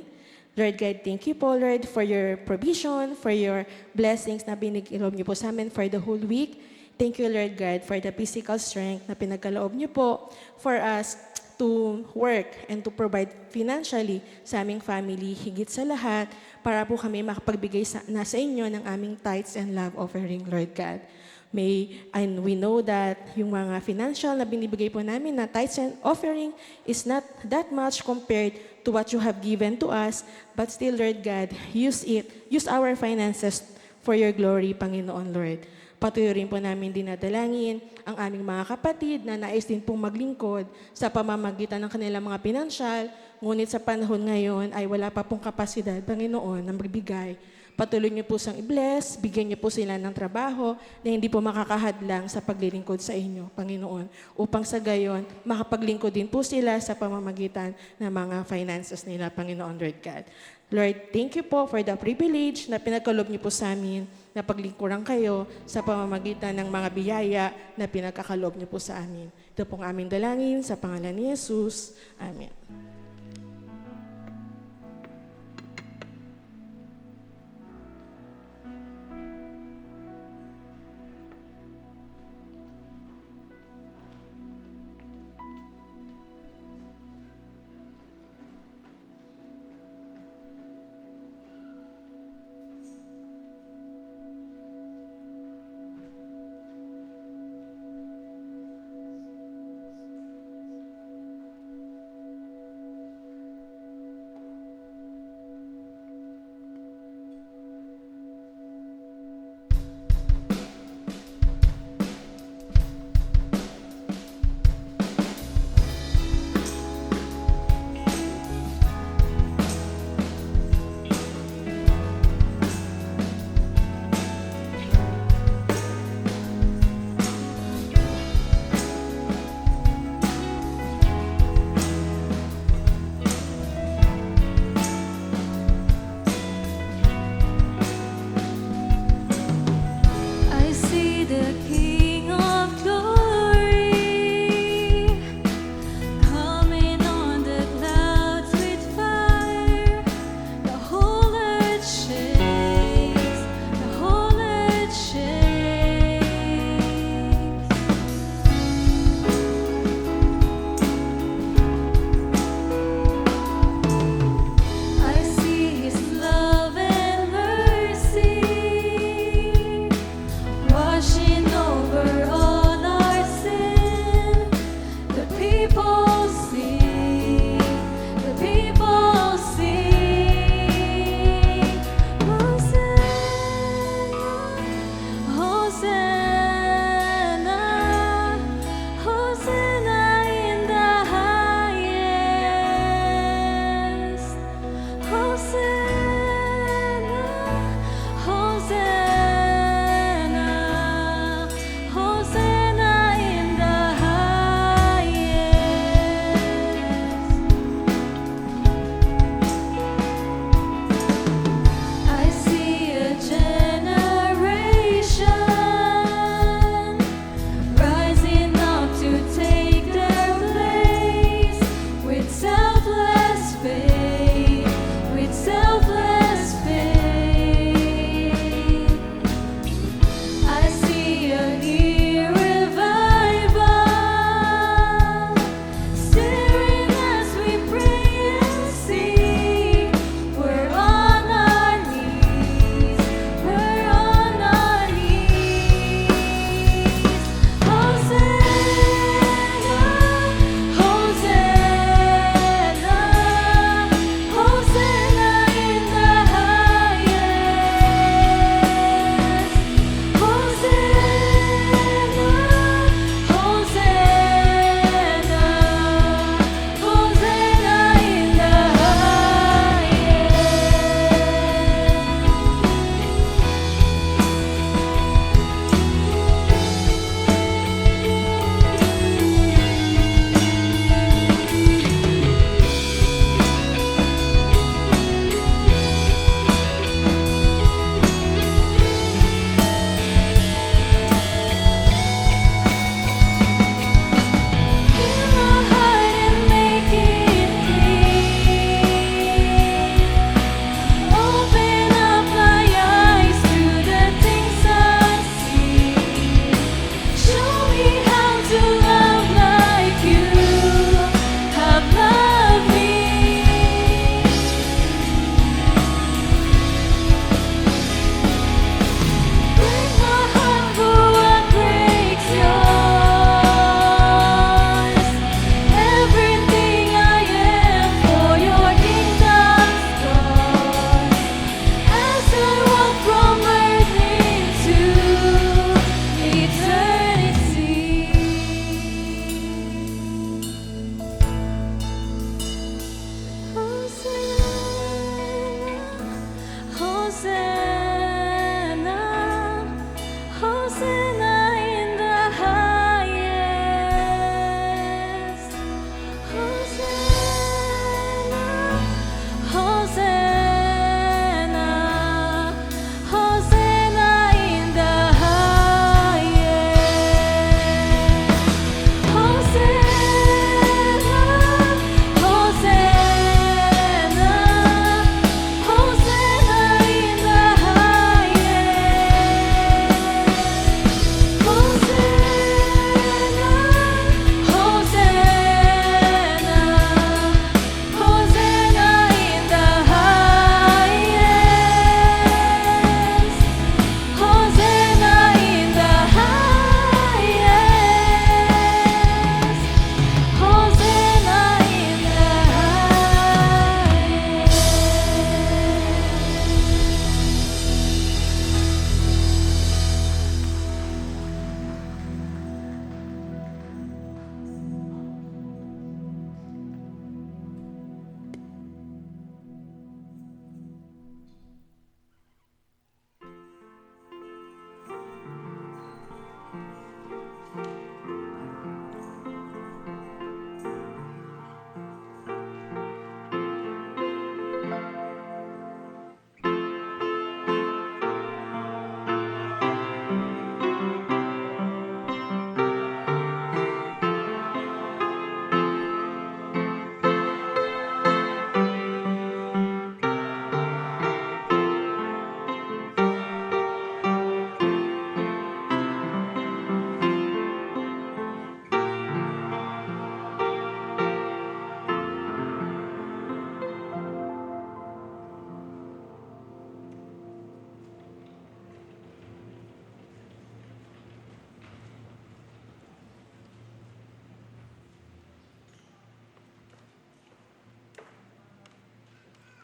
Lord God, thank you po, Lord, for your provision, for your blessings na binigiloob niyo po sa amin for the whole week. Thank you, Lord God, for the physical strength na pinagkaloob niyo po for us to work and to provide financially sa aming family, higit sa lahat, para po kami makapagbigay sa inyo ng aming tithes and love offering, Lord God. And we know that yung mga financial na binibigay po namin na tithes and offering is not that much compared to what you have given to us, but still, Lord God, use our finances for your glory, Panginoon, Lord. Patuloy rin po namin dinadalangin ang aming mga kapatid na nais din pong maglingkod sa pamamagitan ng kanilang mga pinansyal, ngunit sa panahon ngayon ay wala pa pong kapasidad, Panginoon, na magbigay. Patuloy niyo po siyang i-bless, bigyan niyo po sila ng trabaho na hindi po makakahadlang sa paglilingkod sa inyo, Panginoon. Upang sa gayon, makapaglingkod din po sila sa pamamagitan ng mga finances nila, Panginoon, Lord God. Lord, thank you po for the privilege na pinagkaloob niyo po sa amin na paglingkuran kayo sa pamamagitan ng mga biyaya na pinagkakaloob niyo po sa amin. Ito pong aming dalangin sa pangalan ni Jesus. Amen.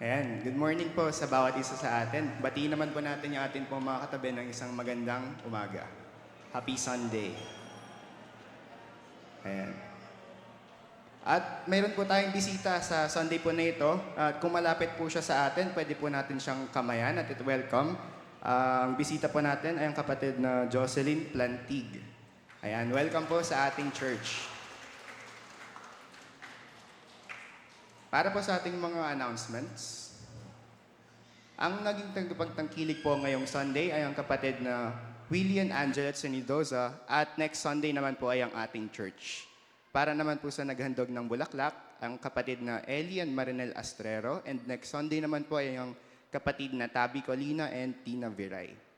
Ayan, good morning po sa bawat isa sa atin. Batiin naman po natin yung atin pong mga katabi ng isang magandang umaga. Happy Sunday. Ayan. At mayroon po tayong bisita sa Sunday po na ito. At kung malapit po siya sa atin, pwede po natin siyang kamayan at welcome. Ang bisita po natin ay ang kapatid na Jocelyn Plantig. Ayan, welcome po sa ating church. Para po sa ating mga announcements, ang naging tagapagtangkilik po ngayong Sunday ay ang kapatid na William Angelet Senidoza at next Sunday naman po ay ang ating church. Para naman po sa naghandog ng bulaklak, ang kapatid na Elian Marinel Astrero and next Sunday naman po ay ang kapatid na Tabi Colina and Tina Viray.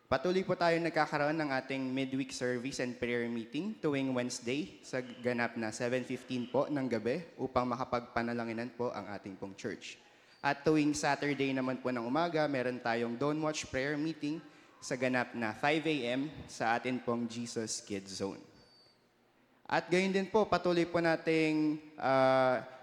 Patuloy po tayo nagkakaroon ng ating midweek service and prayer meeting tuwing Wednesday sa ganap na 7:15 po ng gabi upang makapagpanalanginan po ang ating pong church. At tuwing Saturday naman po ng umaga, meron tayong Don't Watch prayer meeting sa ganap na 5 a.m. sa atin pong Jesus Kids Zone. At gayon din po, patuloy po nating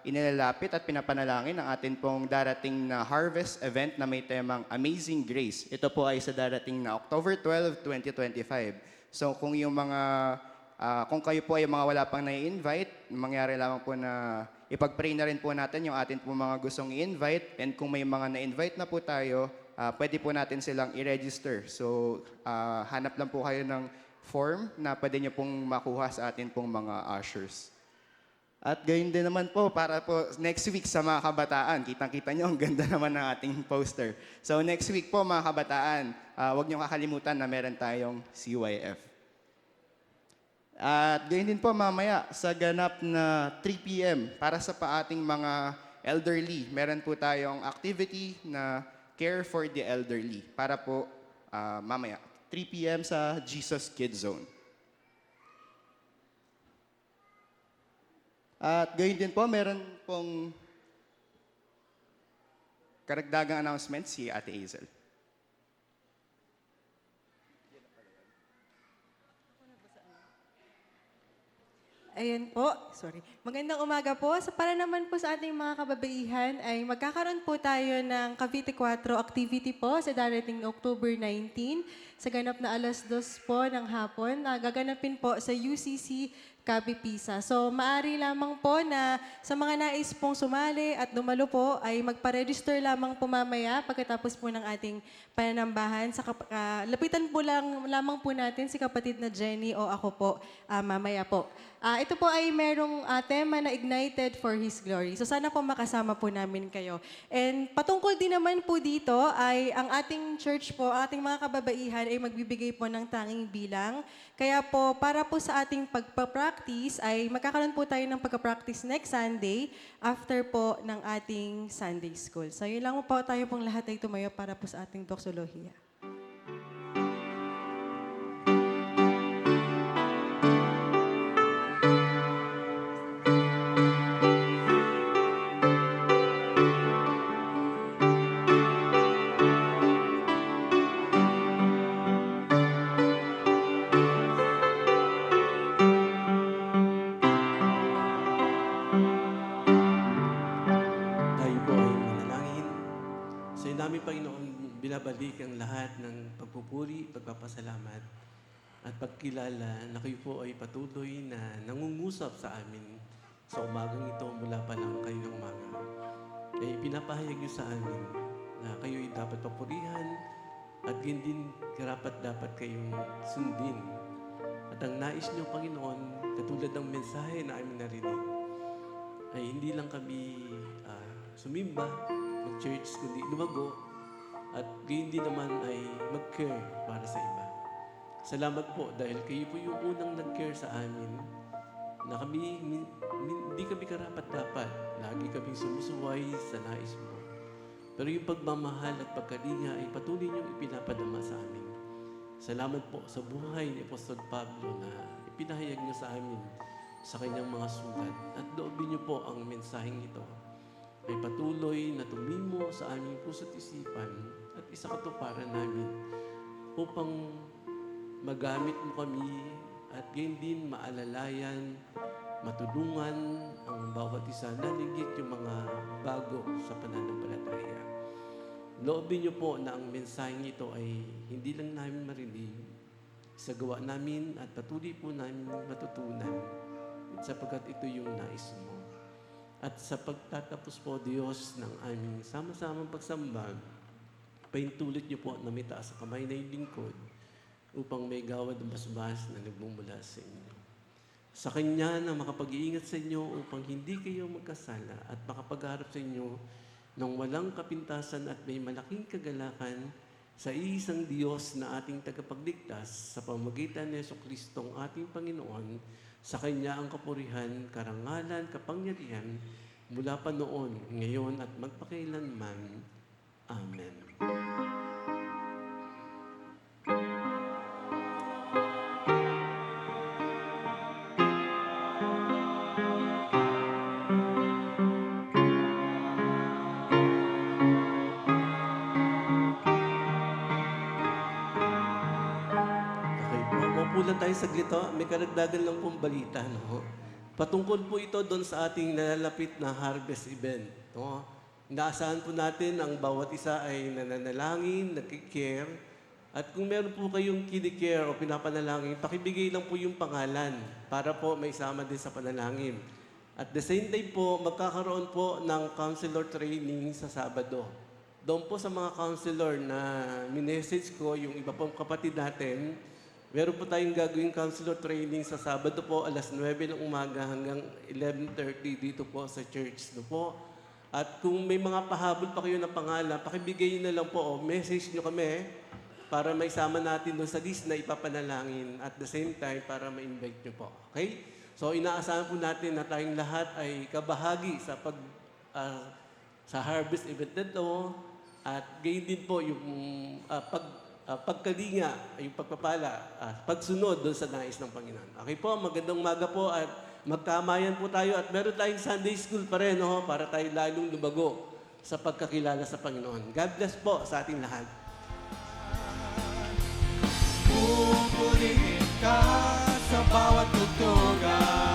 inilalapit at pinapanalangin ang atin pong darating na harvest event na may temang Amazing Grace. Ito po ay sa darating na October 12, 2025. So kung yung kung kayo po ay mga wala pang na-invite, mangyari lamang po na ipag-pray na rin po natin yung atin po mga gustong i-invite, and kung may mga na-invite na po tayo, pwede po natin silang i-register. So hanap lang po kayo ng form na pwede nyo pong makuha sa atin pong mga ushers. At gayon din naman po, para po next week sa mga kabataan, kitang-kita nyo, ang ganda naman ng ating poster. So next week po mga kabataan, huwag nyo kakalimutan na meron tayong CYF. At gayon din po mamaya sa ganap na 3 p.m. para sa ating mga elderly, meron po tayong activity na Care for the Elderly para po mamaya 3 p.m. sa Jesus Kids Zone. At gayon din po, meron pong karagdagang announcement si Ate Hazel. Ayan po, sorry. Magandang umaga po. Para naman po sa ating mga kababaihan ay magkakaroon po tayo ng Cavite 4 activity po sa darating na October 19 sa ganap na 2:00 po ng hapon. Gaganapin po sa UCC Cavite Pisa. So maari lamang po na sa mga nais pong sumali at dumalo po ay magpa-register lamang po mamaya pagkatapos po ng ating pananambahan. Lapitan po lamang po natin si kapatid na Jenny o ako po mamaya po. Ito po ay merong tema na Ignited for His Glory. So sana po makasama po namin kayo. And patungkol din naman po dito ay ang ating church po, ang ating mga kababaihan ay magbibigay po ng tanging bilang. Kaya po para po sa ating pagpa-practice ay magkakaroon po tayo ng pagpa-practice next Sunday after po ng ating Sunday School. So yun lang po, tayo pong lahat ay tumayo para po sa ating doxologia. Tayo po ay manalangin. Sa iyo namin, Panginoon, binabalik ang lahat ng pagpupuri, pagpapasalamat, at pagkilala na kayo po ay patuloy na nangungusap sa amin sa umagang ito mula pa lang kayo ng umaga. Kaya ipinapahayag niyo sa amin na kayo ay dapat papurihan at din karapat-dapat kayong sundin. At ang nais niyo, Panginoon, katulad ng mensahe na aming narinig, ay hindi lang kami sumimba, mag-church, kundi lumago, at gayon din naman ay mag-care para sa iba. Salamat po dahil kayo po yung unang nag-care sa amin na kami, hindi kami karapat-dapat. Lagi kaming sumusuway sa nais mo. Pero yung pagmamahal at pagkalinga ay patuloy niyong ipinapadama sa amin. Salamat po sa buhay ni Apostol Pablo na ipinahayag niyo sa amin sa kanyang mga sulat. At loobin niyo po ang mensaheng ito ay patuloy na tumimo sa aming puso't isipan at isakatuparan namin upang magamit mo kami at gayon din maalalayan, matulungan ang bawat isa na ligit yung mga bago sa pananampalataya. loobin niyo po na ang mensaheng ito ay hindi lang namin marinig, sa gawa namin at patuloy po namin matutunan sapagkat ito yung nais mo. At sa pagtatapos po, Diyos, ng aming sama-samang pagsambag, paintulot niyo po na may taas sa kamay na yung lingkod upang may gawad ng basbas na nagmumula sa inyo. Sa Kanya na makapag-iingat sa inyo upang hindi kayo magkasala at makapag-harap sa inyo ng walang kapintasan at may malaking kagalakan sa iisang Diyos na ating tagapagligtas sa pamamagitan ni Jesucristong ating Panginoon. Sa Kanya ang kapurihan, karangalan, kapangyarihan mula pa noon, ngayon at magpakailanman. Amen. Okay po, maupo lang tayo saglit. May karagdagan lang pong balita. No? Patungkol po ito doon sa ating nalalapit na harvest event. No? Inaasahan po natin ang bawat isa ay nananalangin, nagkikare. At kung meron po kayong kinikare o pinapanalangin, pakibigay lang po yung pangalan para po may isama din sa panalangin. At the same day po, magkakaroon po ng counselor training sa Sabado. Doon po sa mga counselor na minessage ko, yung iba pong kapatid natin, meron po tayong gagawing counselor training sa Sabado po, alas 9 ng umaga hanggang 11:30 dito po sa church. No po. At kung may mga pahabol pa kayo na pangalan, pakibigay na lang po o message nyo kami para may sama natin doon sa list na ipapanalangin at the same time para ma-invite nyo po. Okay? So inaasahan po natin na tayong lahat ay kabahagi sa sa harvest event nito at gayon din po yung pagkalinga, yung pagpapala, pagsunod doon sa nais ng Panginoon. Okay po, magandang umaga po at magkamayan po tayo at meron tayong Sunday School pa rin para tayo lalong lumago sa pagkakilala sa Panginoon. God bless po sa ating lahat. Pupurihin ka sa bawat tugtugan.